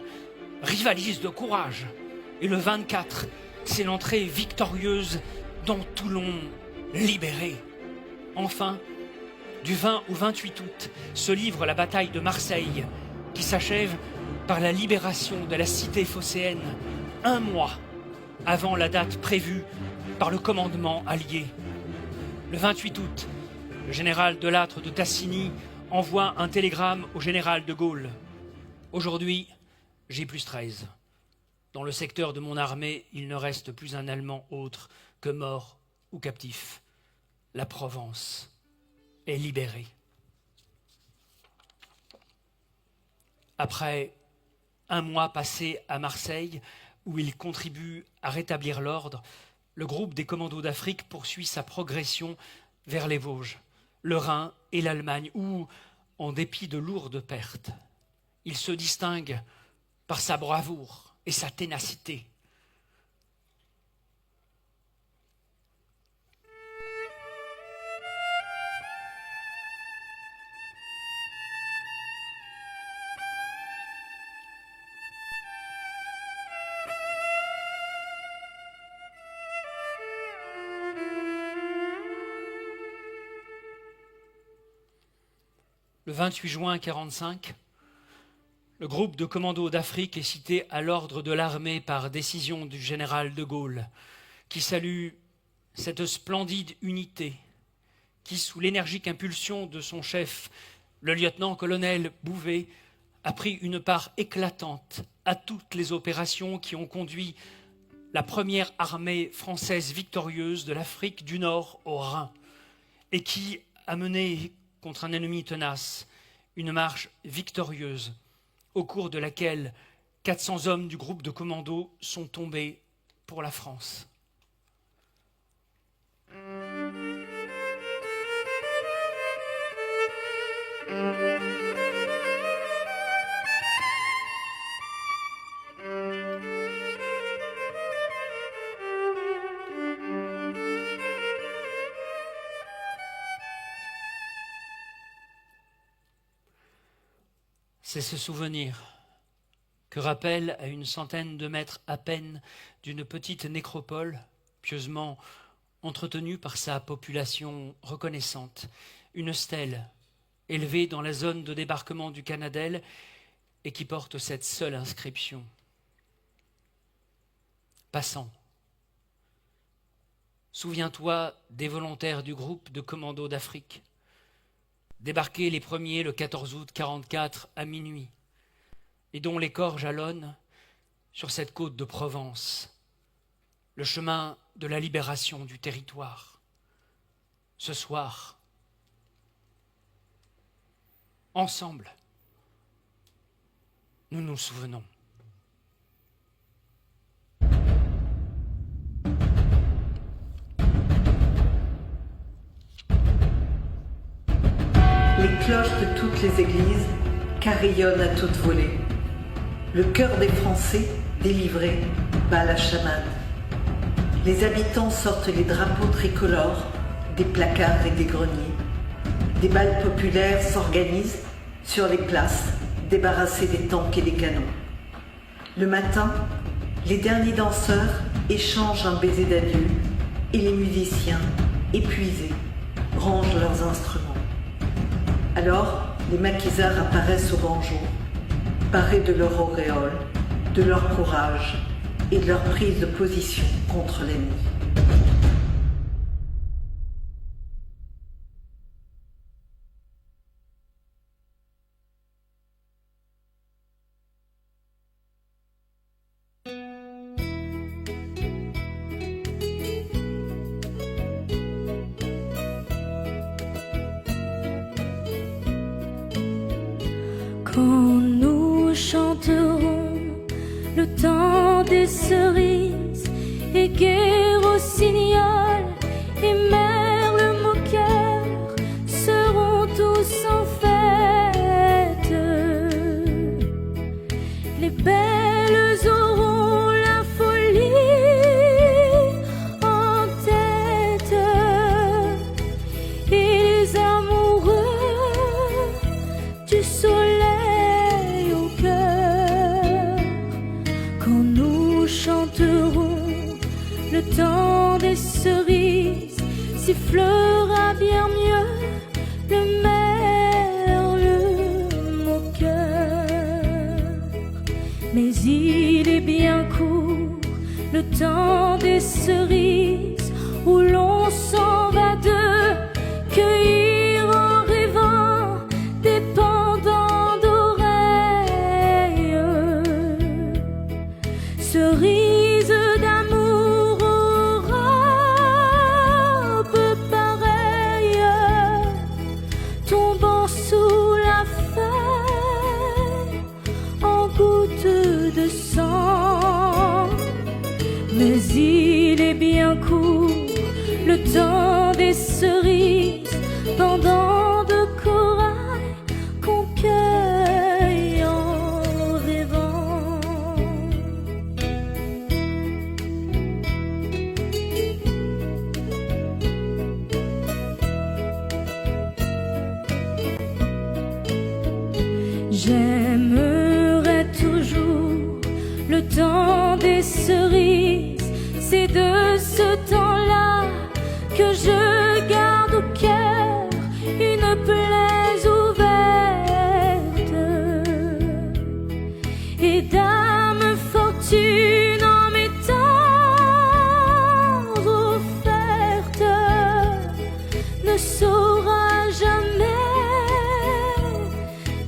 Speaker 5: rivalisent de courage. Et le 24, c'est l'entrée victorieuse dans Toulon libéré. Enfin, du 20 au 28 août, se livre la bataille de Marseille, qui s'achève par la libération de la cité phocéenne, un mois avant la date prévue par le commandement allié. Le 28 août, le général Delattre de Tassigny envoie un télégramme au général de Gaulle. Aujourd'hui, J+13. Dans le secteur de mon armée, il ne reste plus un Allemand autre que mort ou captif. La Provence est libérée. Après un mois passé à Marseille, où il contribue à rétablir l'ordre, le groupe des commandos d'Afrique poursuit sa progression vers les Vosges, le Rhin et l'Allemagne, où, en dépit de lourdes pertes, il se distingue par sa bravoure et sa ténacité. Le 28 juin 1945, le groupe de commandos d'Afrique est cité à l'ordre de l'armée par décision du général de Gaulle, qui salue cette splendide unité qui, sous l'énergique impulsion de son chef, le lieutenant-colonel Bouvet, a pris une part éclatante à toutes les opérations qui ont conduit la première armée française victorieuse de l'Afrique du Nord au Rhin et qui a mené contre un ennemi tenace, une marche victorieuse au cours de laquelle 400 hommes du groupe de commandos sont tombés pour la France. C'est ce souvenir que rappelle à une centaine de mètres à peine d'une petite nécropole, pieusement entretenue par sa population reconnaissante, une stèle élevée dans la zone de débarquement du Canadel et qui porte cette seule inscription. Passant. Souviens-toi des volontaires du groupe de commandos d'Afrique, débarqués les premiers le 14 août 1944 à minuit, et dont les corps jalonnent sur cette côte de Provence, le chemin de la libération du territoire. Ce soir, ensemble, nous nous souvenons.
Speaker 8: Les cloches de toutes les églises carillonnent à toute volée. Le cœur des Français, délivré, bat la chamade. Les habitants sortent les drapeaux tricolores des placards et des greniers. Des bals populaires s'organisent sur les places, débarrassées des tanks et des canons. Le matin, les derniers danseurs échangent un baiser d'adieu et les musiciens, épuisés, rangent leurs instruments. Alors, les maquisards apparaissent au grand jour, parés de leur auréole, de leur courage et de leur prise de position contre l'ennemi.
Speaker 9: Quand nous chanterons le temps des cerises et Guerre au Signal et Merle Moquette, le temps des cerises sifflera bien mieux le merle moqueur. Mais il est bien court le temps des cerises où l'on s'en va de cueillir en rêvant des pendants d'oreilles. Cerises d'amour aux robes pareilles, tombant sous la feuille en gouttes de sang. Mais il est bien court le temps des cerises, pendant de corail qu'on cueille en rêvant. J'aimerais toujours le temps des cerises, c'est de ce temps-là que je garde au cœur une plaie ouverte. Et dame fortune en m'étant offerte ne saura jamais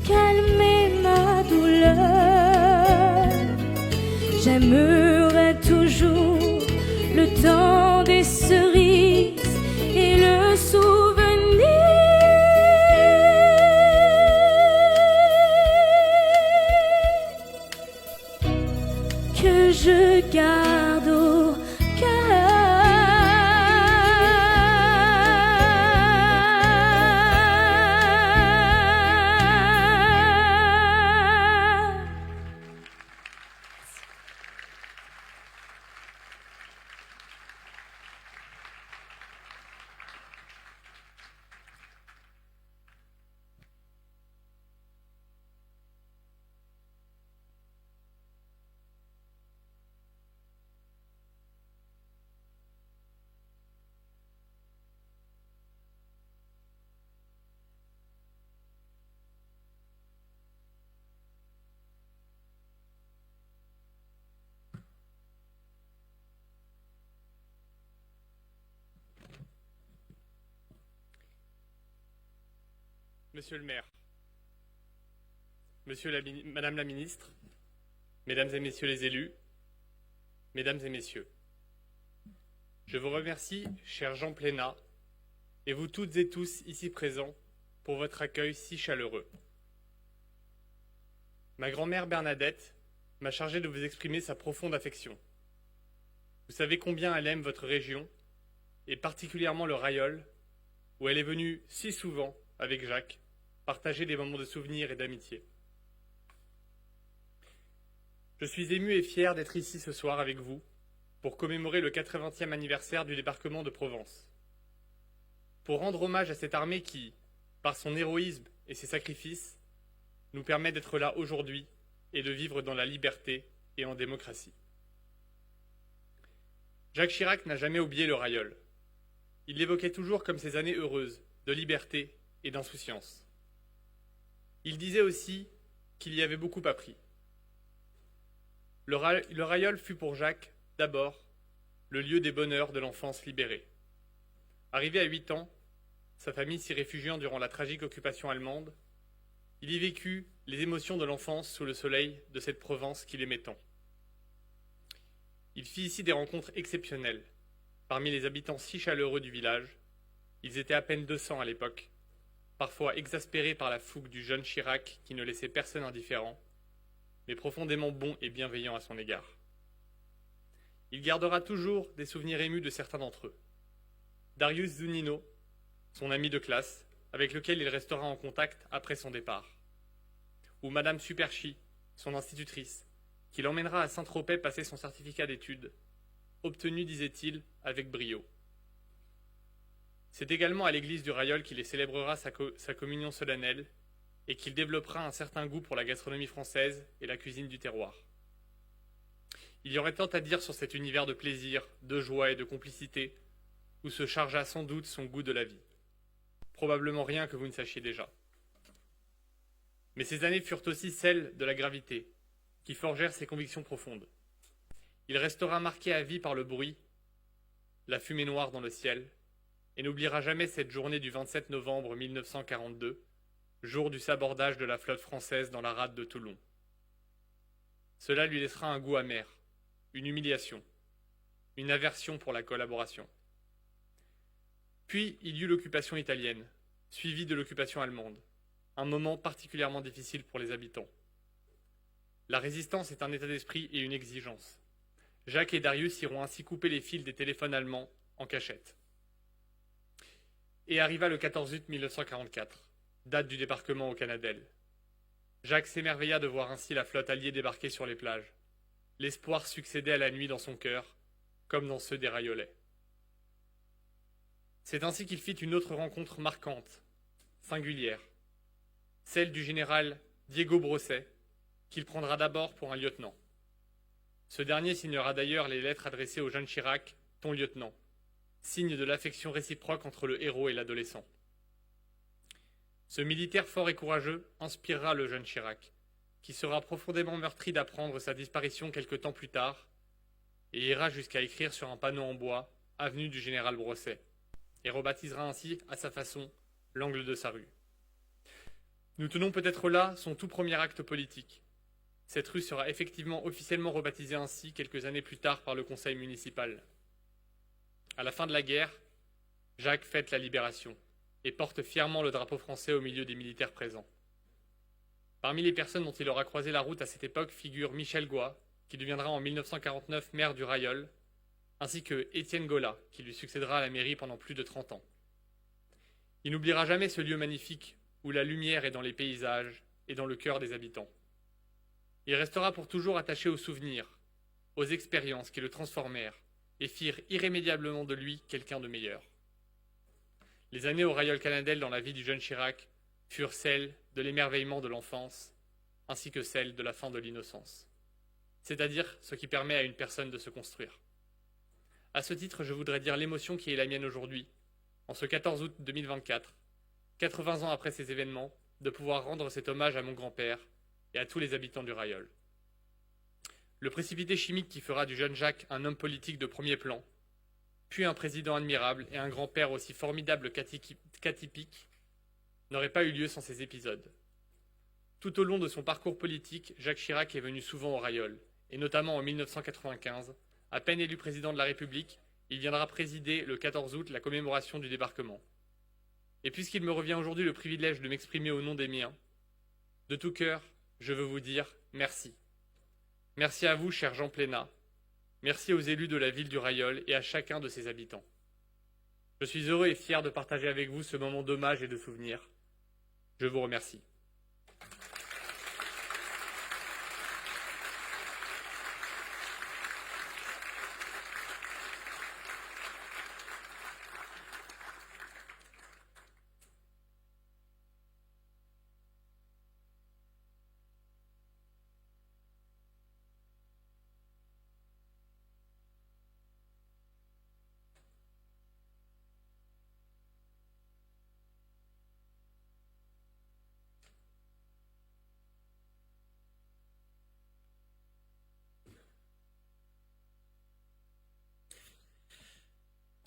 Speaker 9: calmer ma douleur. J'aimerais toujours le temps des cerises et le souvenir que je garde au cœur.
Speaker 10: Monsieur le maire, Madame la ministre, Mesdames et Messieurs les élus, Mesdames et Messieurs, je vous remercie, cher Jean Plénat, et vous toutes et tous ici présents, pour votre accueil si chaleureux. Ma grand-mère Bernadette m'a chargé de vous exprimer sa profonde affection. Vous savez combien elle aime votre région, et particulièrement le Rayol, où elle est venue si souvent, avec Jacques, partager des moments de souvenirs et d'amitié. Je suis ému et fier d'être ici ce soir avec vous pour commémorer le 80e anniversaire du débarquement de Provence. Pour rendre hommage à cette armée qui, par son héroïsme et ses sacrifices, nous permet d'être là aujourd'hui et de vivre dans la liberté et en démocratie. Jacques Chirac n'a jamais oublié le Rayol. Il l'évoquait toujours comme ses années heureuses, de liberté et d'insouciance. Il disait aussi qu'il y avait beaucoup appris. Le Rayol fut pour Jacques, d'abord, le lieu des bonheurs de l'enfance libérée. Arrivé à 8 ans, sa famille s'y réfugiant durant la tragique occupation allemande, il y vécut les émotions de l'enfance sous le soleil de cette Provence qu'il aimait tant. Il fit ici des rencontres exceptionnelles. Parmi les habitants si chaleureux du village, ils étaient à peine 200 à l'époque, parfois exaspérés par la fougue du jeune Chirac qui ne laissait personne indifférent, mais profondément bon et bienveillant à son égard. Il gardera toujours des souvenirs émus de certains d'entre eux. Darius Zunino, son ami de classe, avec lequel il restera en contact après son départ. Ou Madame Superchi, son institutrice, qui l'emmènera à Saint-Tropez passer son certificat d'études, obtenu, disait-il, avec brio. C'est également à l'église du Rayol qu'il célébrera sa communion solennelle et qu'il développera un certain goût pour la gastronomie française et la cuisine du terroir. Il y aurait tant à dire sur cet univers de plaisir, de joie et de complicité, où se chargea sans doute son goût de la vie. Probablement rien que vous ne sachiez déjà. Mais ces années furent aussi celles de la gravité, qui forgèrent ses convictions profondes. Il restera marqué à vie par le bruit, la fumée noire dans le ciel, et n'oubliera jamais cette journée du 27 novembre 1942, jour du sabordage de la flotte française dans la rade de Toulon. Cela lui laissera un goût amer, une humiliation, une aversion pour la collaboration. Puis il y eut l'occupation italienne, suivie de l'occupation allemande, un moment particulièrement difficile pour les habitants. La résistance est un état d'esprit et une exigence. Jacques et Darius iront ainsi couper les fils des téléphones allemands en cachette. Et arriva le 14 août 1944, date du débarquement au Canadel. Jacques s'émerveilla de voir ainsi la flotte alliée débarquer sur les plages. L'espoir succédait à la nuit dans son cœur, comme dans ceux des Rayolais. C'est ainsi qu'il fit une autre rencontre marquante, singulière, celle du général Diego Brosset, qu'il prendra d'abord pour un lieutenant. Ce dernier signera d'ailleurs les lettres adressées au jeune Chirac, ton lieutenant, signe de l'affection réciproque entre le héros et l'adolescent. Ce militaire fort et courageux inspirera le jeune Chirac, qui sera profondément meurtri d'apprendre sa disparition quelque temps plus tard, et ira jusqu'à écrire sur un panneau en bois « Avenue du général Brosset », et rebaptisera ainsi, à sa façon, l'angle de sa rue. Nous tenons peut-être là son tout premier acte politique. Cette rue sera effectivement officiellement rebaptisée ainsi quelques années plus tard par le conseil municipal. À la fin de la guerre, Jacques fête la libération et porte fièrement le drapeau français au milieu des militaires présents. Parmi les personnes dont il aura croisé la route à cette époque figure Michel Goy, qui deviendra en 1949 maire du Rayol, ainsi que Étienne Gola, qui lui succédera à la mairie pendant plus de 30 ans. Il n'oubliera jamais ce lieu magnifique où la lumière est dans les paysages et dans le cœur des habitants. Il restera pour toujours attaché aux souvenirs, aux expériences qui le transformèrent et firent irrémédiablement de lui quelqu'un de meilleur. Les années au Rayol Canadel dans la vie du jeune Chirac furent celles de l'émerveillement de l'enfance, ainsi que celles de la fin de l'innocence. C'est-à-dire ce qui permet à une personne de se construire. À ce titre, je voudrais dire l'émotion qui est la mienne aujourd'hui, en ce 14 août 2024, 80 ans après ces événements, de pouvoir rendre cet hommage à mon grand-père et à tous les habitants du Rayol. Le précipité chimique qui fera du jeune Jacques un homme politique de premier plan, puis un président admirable et un grand-père aussi formidable qu'atypique, n'aurait pas eu lieu sans ces épisodes. Tout au long de son parcours politique, Jacques Chirac est venu souvent au Rayol, et notamment en 1995, à peine élu président de la République, il viendra présider le 14 août la commémoration du débarquement. Et puisqu'il me revient aujourd'hui le privilège de m'exprimer au nom des miens, de tout cœur, je veux vous dire merci. Merci à vous, cher Jean Plénat. Merci aux élus de la ville du Rayol et à chacun de ses habitants. Je suis heureux et fier de partager avec vous ce moment d'hommage et de souvenir. Je vous remercie.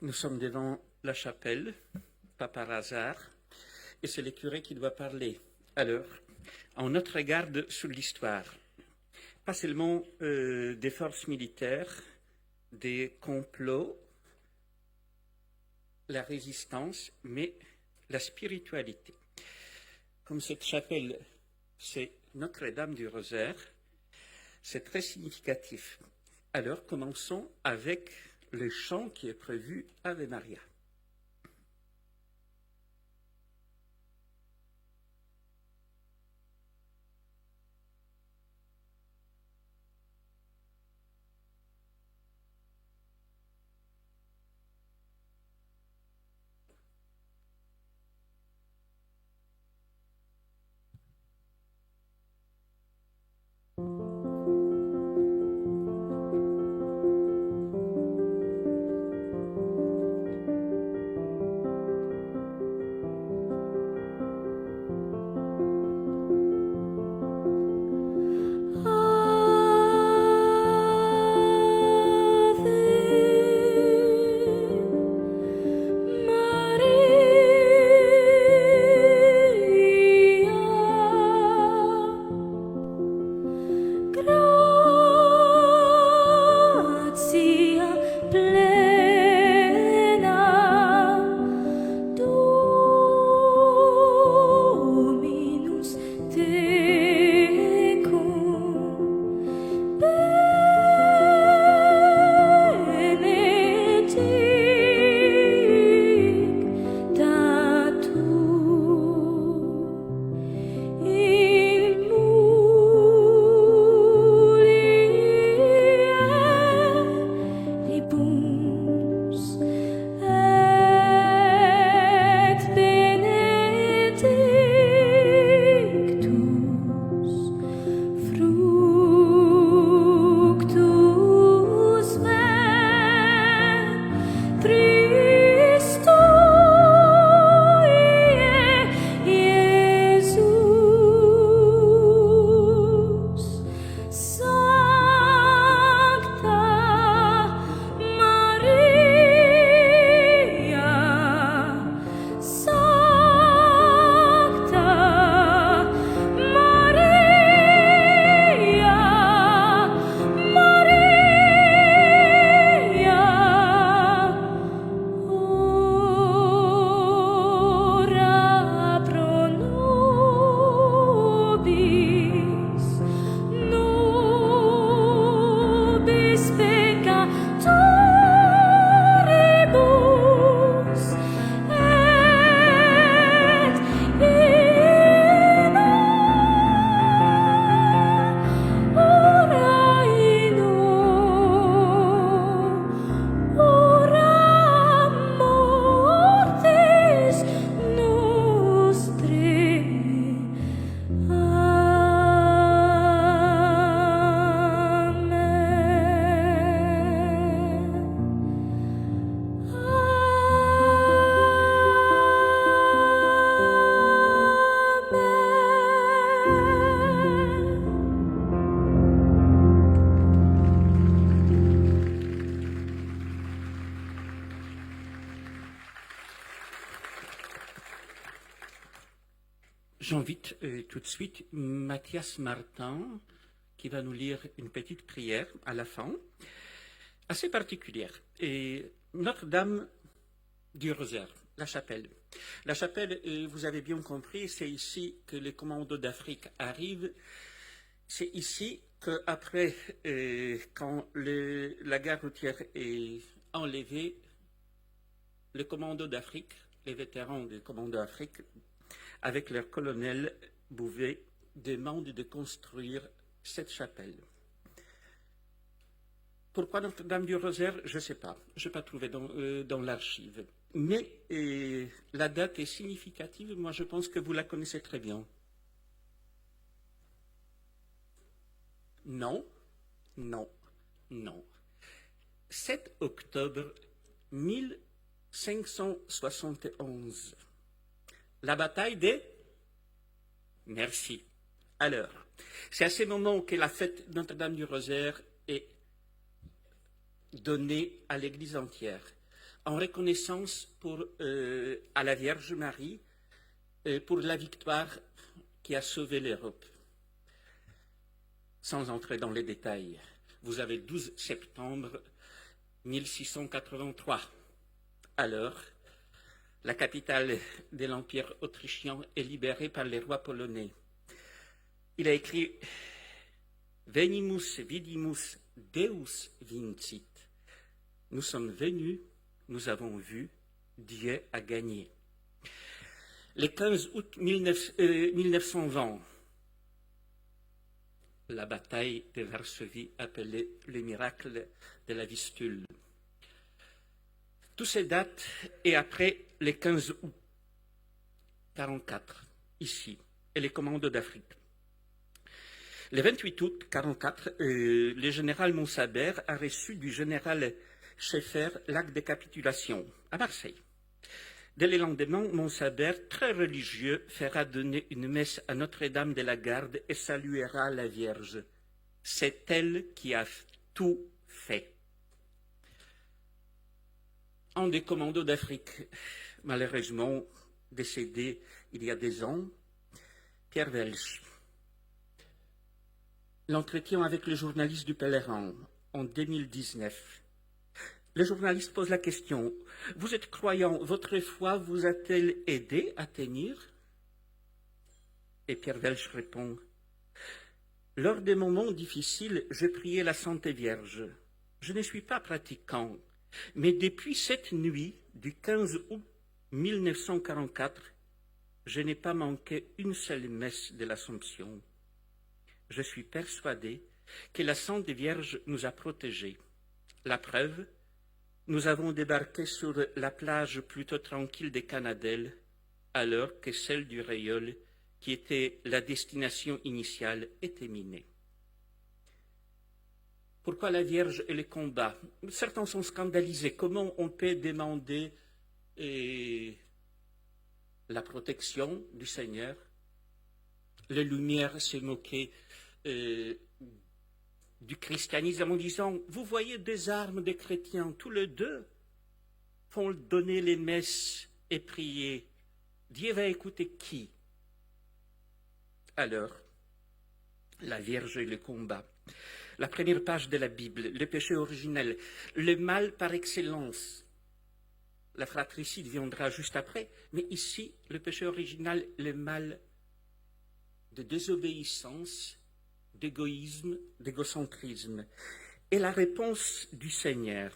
Speaker 11: Nous sommes devant la chapelle, pas par hasard, et c'est le curé qui doit parler. Alors, on notre regarde sur l'histoire, pas seulement des forces militaires, des complots, la résistance, mais la spiritualité. Comme cette chapelle, c'est Notre-Dame du Rosaire, c'est très significatif. Alors, commençons avec le chant qui est prévu Ave Maria. J'invite tout de suite Mathias Martin, qui va nous lire une petite prière à la fin, assez particulière. Et Notre-Dame du Rosaire, la chapelle. La chapelle, vous avez bien compris, c'est ici que les commandos d'Afrique arrivent. C'est ici qu'après, quand la gare routière est enlevée, les commandos d'Afrique, les vétérans des commandos d'Afrique, avec leur colonel Bouvet, demandent de construire cette chapelle. Pourquoi Notre-Dame du Rosaire? Je ne sais pas. Je n'ai pas trouvé dans l'archive. Mais la date est significative. Moi, je pense que vous la connaissez très bien. Non, non, non. 7 octobre 1571. La bataille des... Merci. Alors, c'est à ce moment que la fête Notre-Dame du Rosaire est donnée à l'Église entière, en reconnaissance à la Vierge Marie pour la victoire qui a sauvé l'Europe. Sans entrer dans les détails, vous avez 12 septembre 1683. Alors, la capitale de l'Empire autrichien est libérée par les rois polonais. Il a écrit « Venimus, vidimus, Deus vincit ». Nous sommes venus, nous avons vu, Dieu a gagné. Le 15 août 1920, la bataille de Varsovie, appelée le miracle de la Vistule. Toutes ces dates, et après le 15 août 1944, ici, et les commandos d'Afrique. Le 28 août 1944, le général Montsabert a reçu du général Schaeffer l'acte de capitulation à Marseille. Dès le lendemain, Montsabert, très religieux, fera donner une messe à Notre-Dame de la Garde et saluera la Vierge. C'est elle qui a tout fait. Un des commandos d'Afrique, malheureusement décédé il y a 2 ans, Pierre Welch. L'entretien avec le journaliste du Pèlerin en 2019. Le journaliste pose la question « Vous êtes croyant, votre foi vous a-t-elle aidé à tenir ?» Et Pierre Welch répond « Lors des moments difficiles, je priais la Sainte Vierge. Je ne suis pas pratiquant, mais depuis cette nuit du 15 août 1944, je n'ai pas manqué une seule messe de l'Assomption. Je suis persuadé que la Sainte Vierge nous a protégés. La preuve, nous avons débarqué sur la plage plutôt tranquille des Canadelles, alors que celle du Rayol, qui était la destination initiale, était minée. Pourquoi la Vierge et les combats? Certains sont scandalisés. Comment on peut demander la protection du Seigneur? Les Lumières s'est moqué du christianisme en disant « Vous voyez des armes des chrétiens, tous les deux font donner les messes et prier. Dieu va écouter qui ?» Alors, la Vierge et le combat. La première page de la Bible, le péché originel, le mal par excellence. La fratricide viendra juste après, mais ici, le péché original, le mal de désobéissance, d'égoïsme, d'égocentrisme. Et la réponse du Seigneur.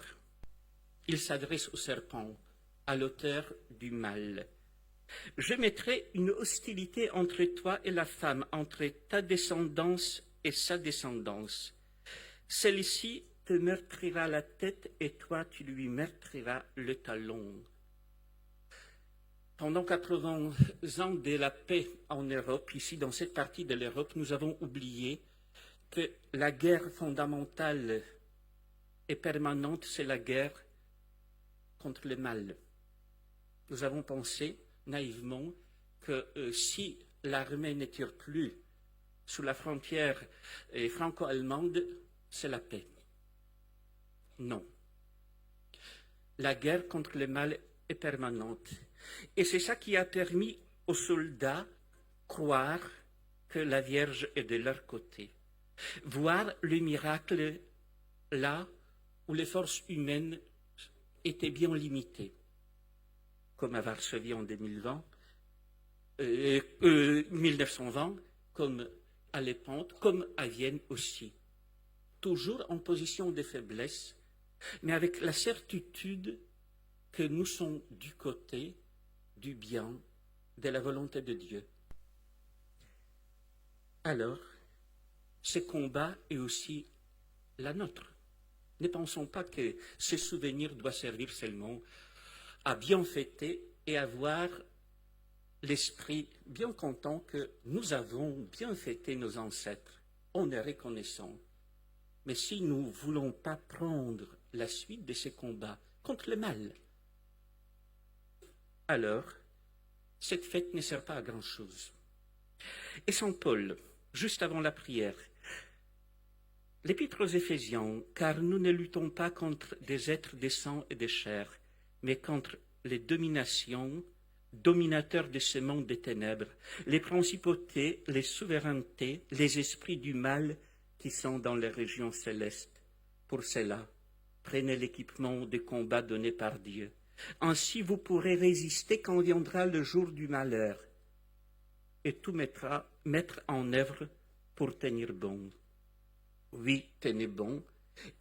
Speaker 11: Il s'adresse au serpent, à l'auteur du mal. « Je mettrai une hostilité entre toi et la femme, entre ta descendance et sa descendance. Celle-ci te meurtrira la tête et toi tu lui meurtriras le talon. » Pendant 80 ans de la paix en Europe, ici dans cette partie de l'Europe, nous avons oublié que la guerre fondamentale et permanente, c'est la guerre contre le mal. Nous avons pensé naïvement que si l'armée ne tire plus sous la frontière franco-allemande, c'est la paix. Non. La guerre contre le mal est permanente. Et c'est ça qui a permis aux soldats croire que la Vierge est de leur côté, voir le miracle là où les forces humaines étaient bien limitées, comme à Varsovie en 1920, comme à Lépante, comme à Vienne aussi. Toujours en position de faiblesse, mais avec la certitude que nous sommes du côté du bien, de la volonté de Dieu. Alors, ce combat est aussi la nôtre. Ne pensons pas que ce souvenir doit servir seulement à bien fêter et avoir l'esprit bien content que nous avons bien fêté nos ancêtres. On est reconnaissant. Mais si nous ne voulons pas prendre la suite de ces combats contre le mal, alors cette fête ne sert pas à grand-chose. Et Saint Paul, juste avant la prière, l'Épître aux Éphésiens, car nous ne luttons pas contre des êtres de sang et de chair, mais contre les dominations, dominateurs de ce monde des ténèbres, les principautés, les souverainetés, les esprits du mal qui sont dans les régions célestes. Pour cela, prenez l'équipement de combat donné par Dieu. Ainsi vous pourrez résister quand viendra le jour du malheur, et tout mettre en œuvre pour tenir bon. Oui, tenez bon,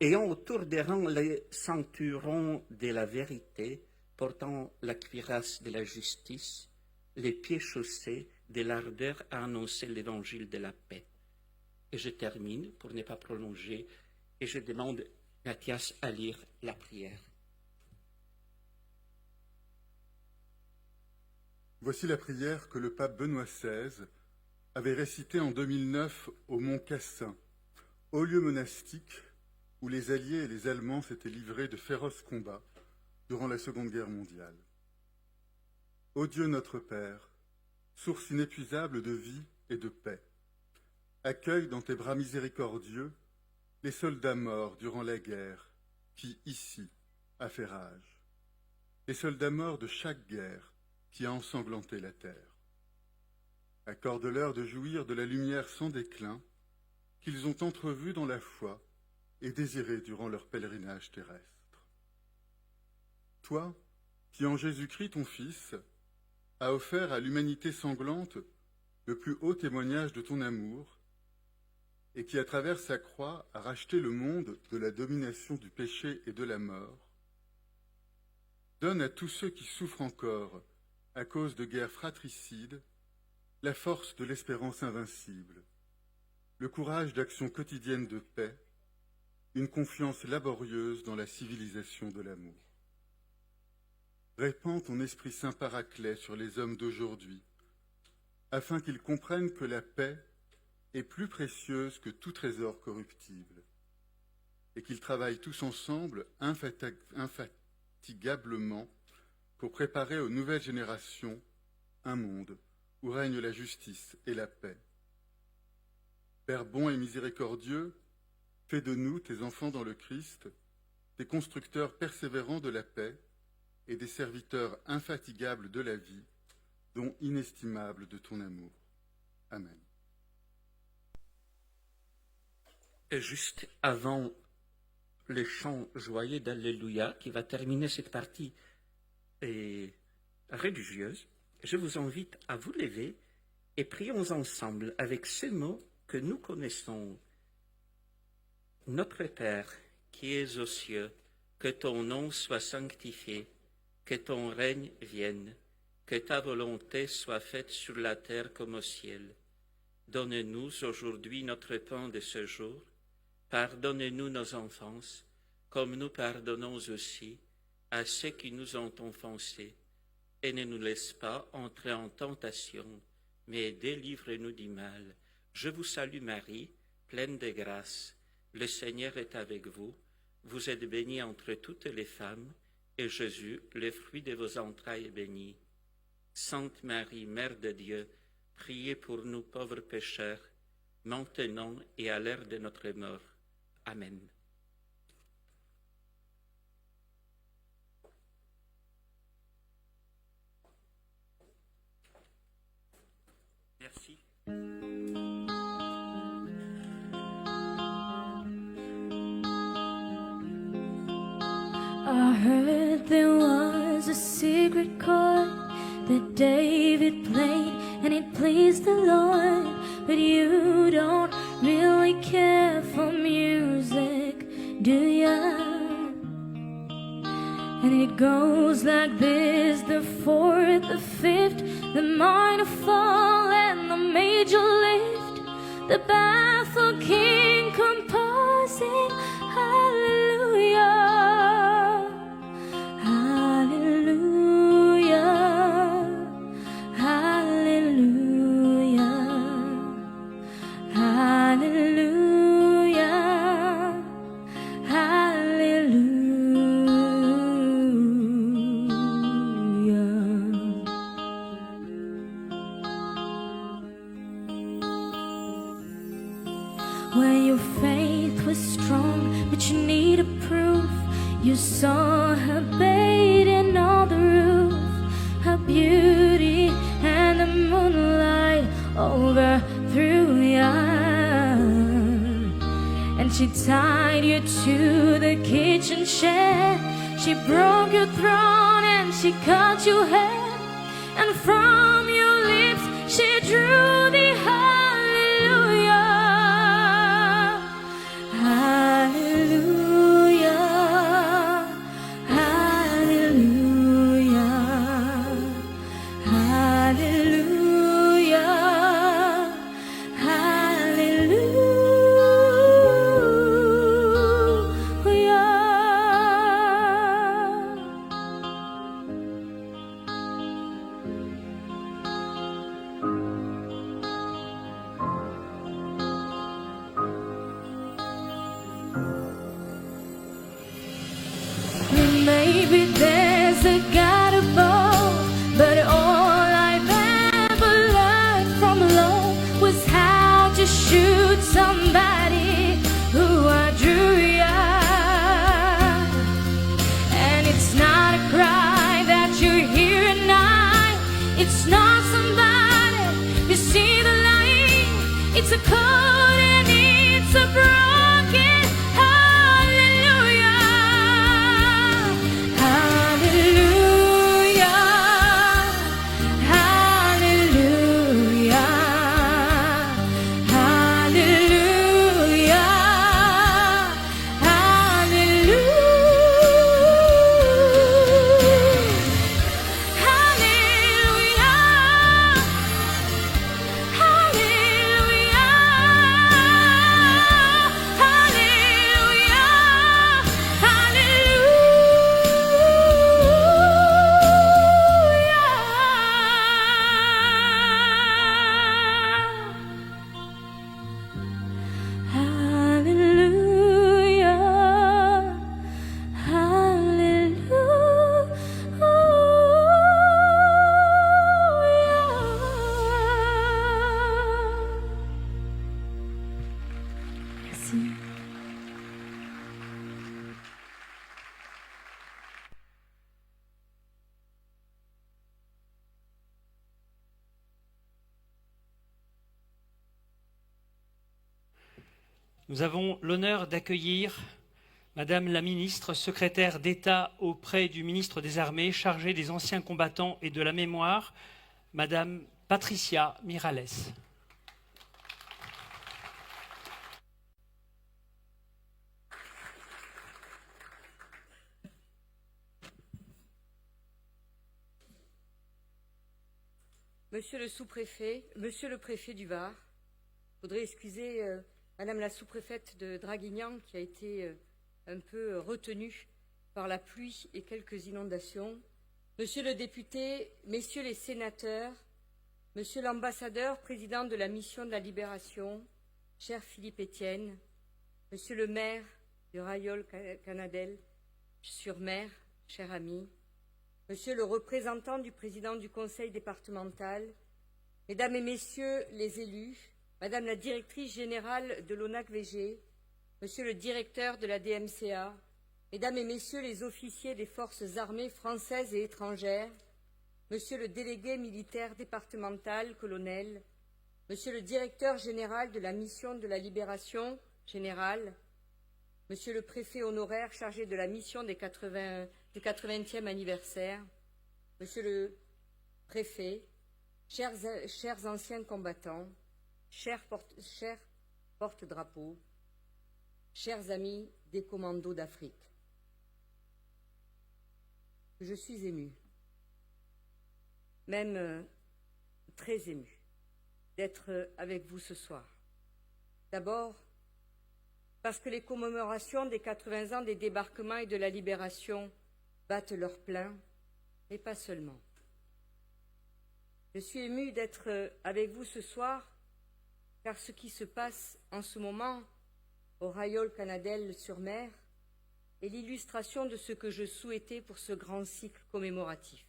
Speaker 11: ayant autour des rangs les ceinturons de la vérité, portant la cuirasse de la justice, les pieds chaussés de l'ardeur à annoncer l'évangile de la paix. Et je termine, pour ne pas prolonger, et je demande Mathias à lire la prière.
Speaker 12: Voici la prière que le pape Benoît XVI avait récitée en 2009 au Mont Cassin, haut lieu monastique où les Alliés et les Allemands s'étaient livrés de féroces combats durant la Seconde Guerre mondiale. Ô Dieu notre Père, source inépuisable de vie et de paix, accueille dans tes bras miséricordieux les soldats morts durant la guerre qui, ici, a fait rage, les soldats morts de chaque guerre qui a ensanglanté la terre. Accorde-leur de jouir de la lumière sans déclin qu'ils ont entrevue dans la foi et désirée durant leur pèlerinage terrestre. Toi, qui en Jésus-Christ ton Fils, as offert à l'humanité sanglante le plus haut témoignage de ton amour, et qui à travers sa croix a racheté le monde de la domination du péché et de la mort, donne à tous ceux qui souffrent encore à cause de guerres fratricides, la force de l'espérance invincible, le courage d'action quotidienne de paix, une confiance laborieuse dans la civilisation de l'amour. Répands ton Esprit Saint Paraclet sur les hommes d'aujourd'hui, afin qu'ils comprennent que la paix est plus précieuse que tout trésor corruptible, et qu'ils travaillent tous ensemble infatigablement pour préparer aux nouvelles générations un monde où règne la justice et la paix. Père bon et miséricordieux, fais de nous, tes enfants dans le Christ, des constructeurs persévérants de la paix et des serviteurs infatigables de la vie, dons inestimables de ton amour. Amen.
Speaker 11: Et juste avant le chant joyeux d'Alléluia, qui va terminer cette partie religieuse, je vous invite à vous lever et prions ensemble avec ces mots que nous connaissons. Notre Père, qui es aux cieux, que ton nom soit sanctifié, que ton règne vienne, que ta volonté soit faite sur la terre comme au ciel. Donne-nous aujourd'hui notre pain de ce jour. Pardonne-nous nos offenses, comme nous pardonnons aussi à ceux qui nous ont offensés. Et ne nous laisse pas entrer en tentation, mais délivre-nous du mal. Je vous salue Marie, pleine de grâce. Le Seigneur est avec vous. Vous êtes bénie entre toutes les femmes, et Jésus, le fruit de vos entrailles, est béni. Sainte Marie, Mère de Dieu, priez pour nous pauvres pécheurs, maintenant et à l'heure de notre mort. Amen. Merci. Merci.
Speaker 9: I heard there was a secret chord that David played and it pleased the Lord, but you don't really care for music, do ya? And it goes like this: the fourth, the fifth, the minor fall and the major lift, the baffled king composing hallelujah. When your faith was strong, but you needed proof, you saw her bathing on the roof, her beauty and the moonlight overthrew you. And she tied you to the kitchen chair, she broke your throne and she cut your hair, and from your lips she drew the hallelujah. Hallelujah, hallelujah, hallelujah, maybe there's a God above, but all I've ever learned from love was how to shoot somebody who outdrew ya. And it's not a cry that you hear at night, it's not somebody you see the light, it's a chord and it's a broken hallelujah.
Speaker 5: Nous avons l'honneur d'accueillir Madame la ministre, secrétaire d'État auprès du ministre des Armées, chargée des anciens combattants et de la mémoire, Madame Patricia Miralles.
Speaker 13: Monsieur le sous-préfet, monsieur le préfet du Var, je voudrais excuser Madame la sous-préfète de Draguignan qui a été un peu retenue par la pluie et quelques inondations. Monsieur le député, messieurs les sénateurs, monsieur l'ambassadeur, président de la mission de la Libération, cher Philippe Étienne, monsieur le maire de Rayol-Canadel-sur-Mer, cher ami, monsieur le représentant du président du conseil départemental, mesdames et messieurs les élus, madame la directrice générale de l'ONAC-VG, monsieur le directeur de la DMCA, mesdames et messieurs les officiers des forces armées françaises et étrangères, monsieur le délégué militaire départemental, colonel, Monsieur le directeur général de la mission de la libération générale, Monsieur le préfet honoraire chargé de la mission du 80e anniversaire, Monsieur le préfet, chers anciens combattants, chers porte-drapeaux, chers amis des commandos d'Afrique, je suis ému, même très ému, d'être avec vous ce soir. D'abord, parce que les commémorations des 80 ans des débarquements et de la libération battent leur plein, et pas seulement. Je suis ému d'être avec vous ce soir, car ce qui se passe en ce moment au Rayol Canadelle-sur-Mer est l'illustration de ce que je souhaitais pour ce grand cycle commémoratif.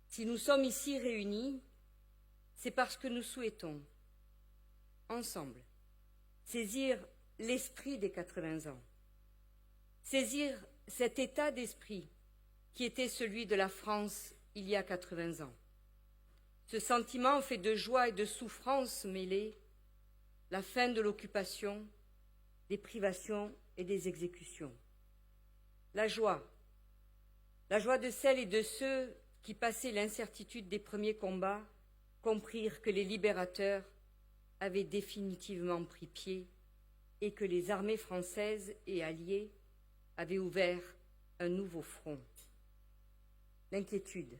Speaker 13: Si nous sommes ici réunis, c'est parce que nous souhaitons, ensemble, saisir l'esprit des 80 ans, saisir cet état d'esprit qui était celui de la France il y a 80 ans. Ce sentiment fait de joie et de souffrance mêlées, la fin de l'occupation, des privations et des exécutions. La joie de celles et de ceux qui, passé l'incertitude des premiers combats, comprirent que les libérateurs avaient définitivement pris pied et que les armées françaises et alliées avaient ouvert un nouveau front. L'inquiétude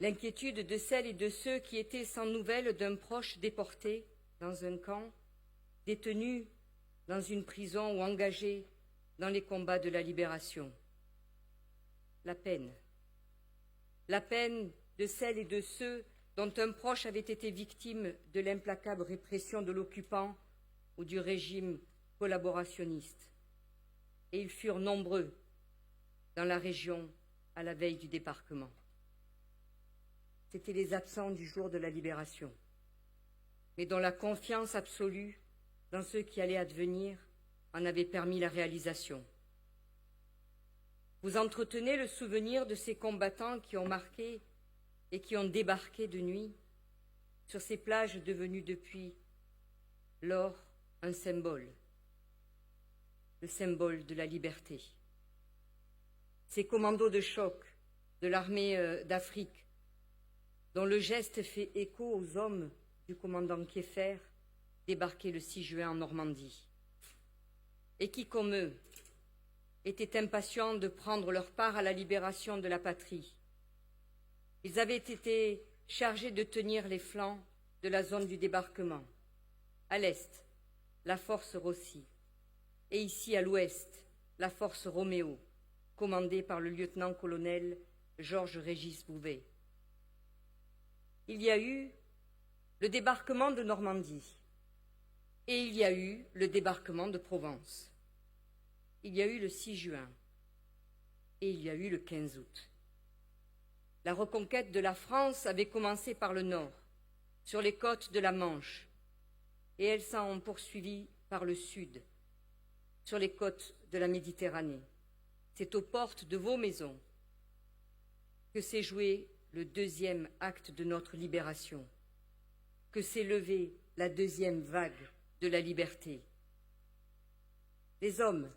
Speaker 13: de celles et de ceux qui étaient sans nouvelles d'un proche déporté dans un camp, détenu dans une prison ou engagé dans les combats de la libération. La peine de celles et de ceux dont un proche avait été victime de l'implacable répression de l'occupant ou du régime collaborationniste. Et ils furent nombreux dans la région à la veille du débarquement. C'étaient les absents du jour de la libération, mais dont la confiance absolue dans ce qui allait advenir en avait permis la réalisation. Vous entretenez le souvenir de ces combattants qui ont marqué et qui ont débarqué de nuit sur ces plages devenues depuis lors un symbole, le symbole de la liberté. Ces commandos de choc de l'armée d'Afrique, dont le geste fait écho aux hommes du commandant Kieffer, débarqués le 6 juin en Normandie, et qui, comme eux, étaient impatients de prendre leur part à la libération de la patrie. Ils avaient été chargés de tenir les flancs de la zone du débarquement. À l'est, la force Rossi, et ici à l'ouest, la force Roméo, commandée par le lieutenant-colonel Georges-Régis Bouvet. Il y a eu le débarquement de Normandie et il y a eu le débarquement de Provence. Il y a eu le 6 juin et il y a eu le 15 août. La reconquête de la France avait commencé par le nord, sur les côtes de la Manche, et elle s'en poursuivit par le sud, sur les côtes de la Méditerranée. C'est aux portes de vos maisons que s'est joué le deuxième acte de notre libération, que s'est levée la deuxième vague de la liberté. Les hommes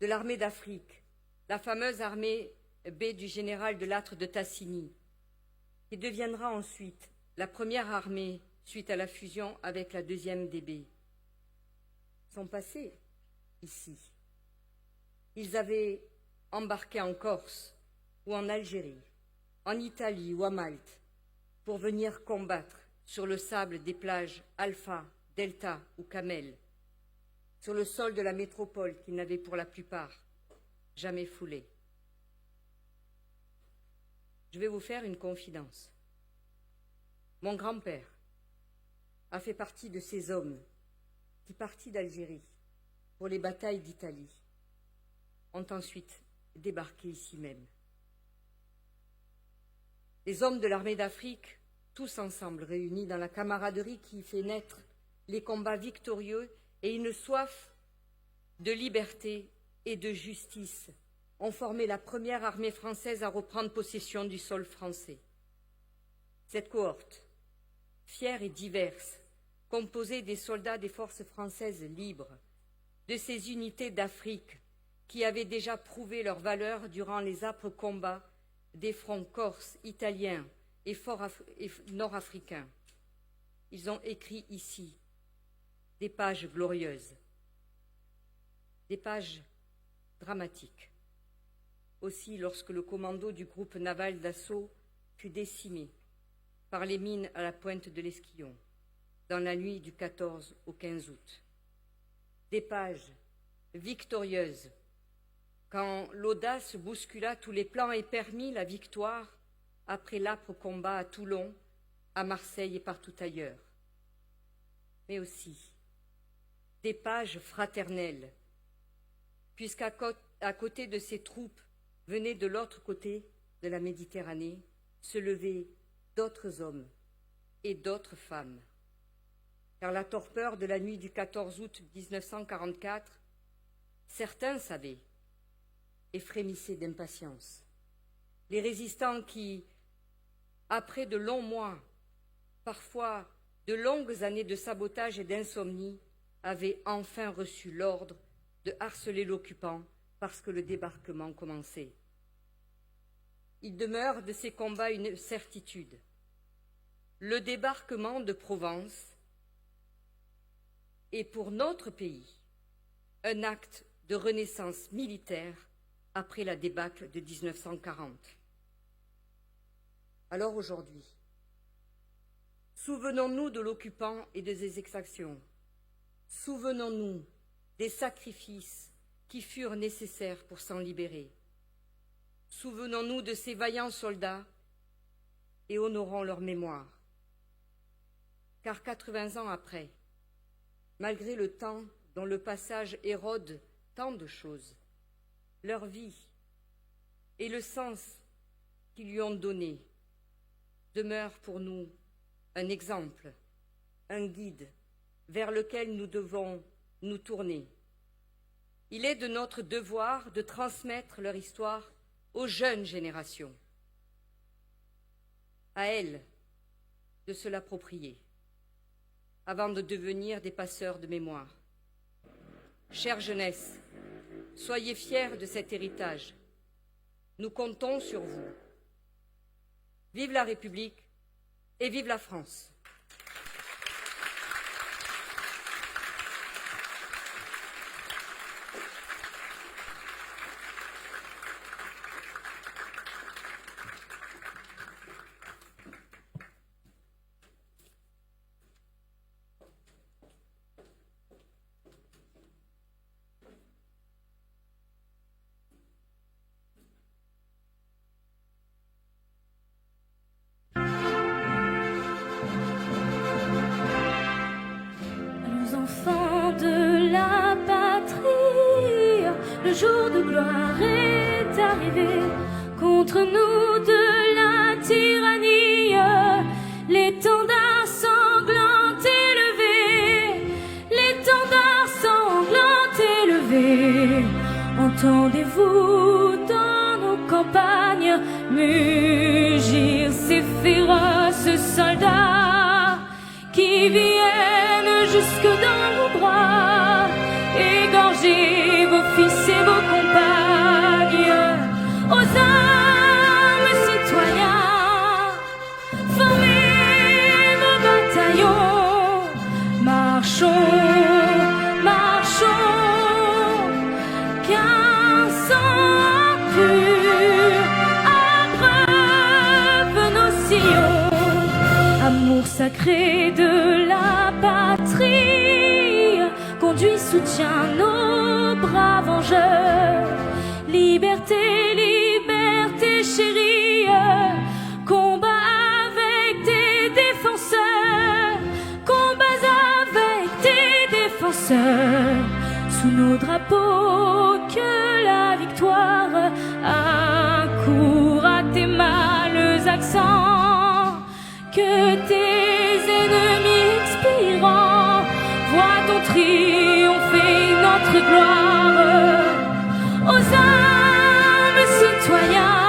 Speaker 13: de l'armée d'Afrique, la fameuse armée B du général de Lattre de Tassigny, qui deviendra ensuite la première armée suite à la fusion avec la deuxième DB, sont passés ici. Ils avaient embarqué en Corse ou en Algérie, en Italie ou à Malte, pour venir combattre sur le sable des plages Alpha, Delta ou Camel, sur le sol de la métropole qu'ils n'avaient pour la plupart jamais foulé. Je vais vous faire une confidence. Mon grand-père a fait partie de ces hommes qui, partis d'Algérie pour les batailles d'Italie, ont ensuite débarqué ici même. Les hommes de l'armée d'Afrique, tous ensemble réunis dans la camaraderie qui fait naître les combats victorieux et une soif de liberté et de justice, ont formé la première armée française à reprendre possession du sol français. Cette cohorte fières et diverses, composées des soldats des forces françaises libres, de ces unités d'Afrique qui avaient déjà prouvé leur valeur durant les âpres combats des fronts corses, italiens et nord-africains. Ils ont écrit ici des pages glorieuses, des pages dramatiques. Aussi, lorsque le commando du groupe naval d'assaut fut décimé par les mines à la pointe de l'Esquillon, dans la nuit du 14 au 15 août. Des pages victorieuses, quand l'audace bouscula tous les plans et permit la victoire après l'âpre combat à Toulon, à Marseille et partout ailleurs. Mais aussi des pages fraternelles, puisqu'à côté de ces troupes venaient de l'autre côté de la Méditerranée se lever d'autres hommes et d'autres femmes. Car la torpeur de la nuit du 14 août 1944, certains savaient et frémissaient d'impatience. Les résistants qui, après de longs mois, parfois de longues années de sabotage et d'insomnie, avaient enfin reçu l'ordre de harceler l'occupant parce que le débarquement commençait. Il demeure de ces combats une certitude. Le débarquement de Provence est pour notre pays un acte de renaissance militaire après la débâcle de 1940. Alors aujourd'hui, souvenons-nous de l'occupant et de ses exactions. Souvenons-nous des sacrifices qui furent nécessaires pour s'en libérer. Souvenons-nous de ces vaillants soldats et honorons leur mémoire. Car 80 ans après, malgré le temps dont le passage érode tant de choses, leur vie et le sens qu'ils lui ont donné demeurent pour nous un exemple, un guide vers lequel nous devons nous tourner. Il est de notre devoir de transmettre leur histoire aux jeunes générations, à elles de se l'approprier, avant de devenir des passeurs de mémoire. Chère jeunesse, soyez fiers de cet héritage. Nous comptons sur vous. Vive la République et vive la France.
Speaker 9: Le jour de gloire est arrivé, contre nous de la tyrannie, l'étendard sanglant élevé, l'étendard sanglant élevé. Entendez-vous dans nos campagnes mugir ces féroces soldats qui viennent jusque dans vos bras, égorger vos fils et vos compagnes. Aux âmes citoyens, formez vos bataillons, marchons, marchons, qu'un sang pur abreuve nos sillons. Amour sacré de la patrie conduit, soutient nos braves vengeurs. Liberté, liberté chérie, combat avec tes défenseurs, combats avec tes défenseurs, sous nos drapeaux que la victoire accourt à tes mâles accents, que tes ennemis expirants voient ton triompher notre gloire. Aux âmes citoyens,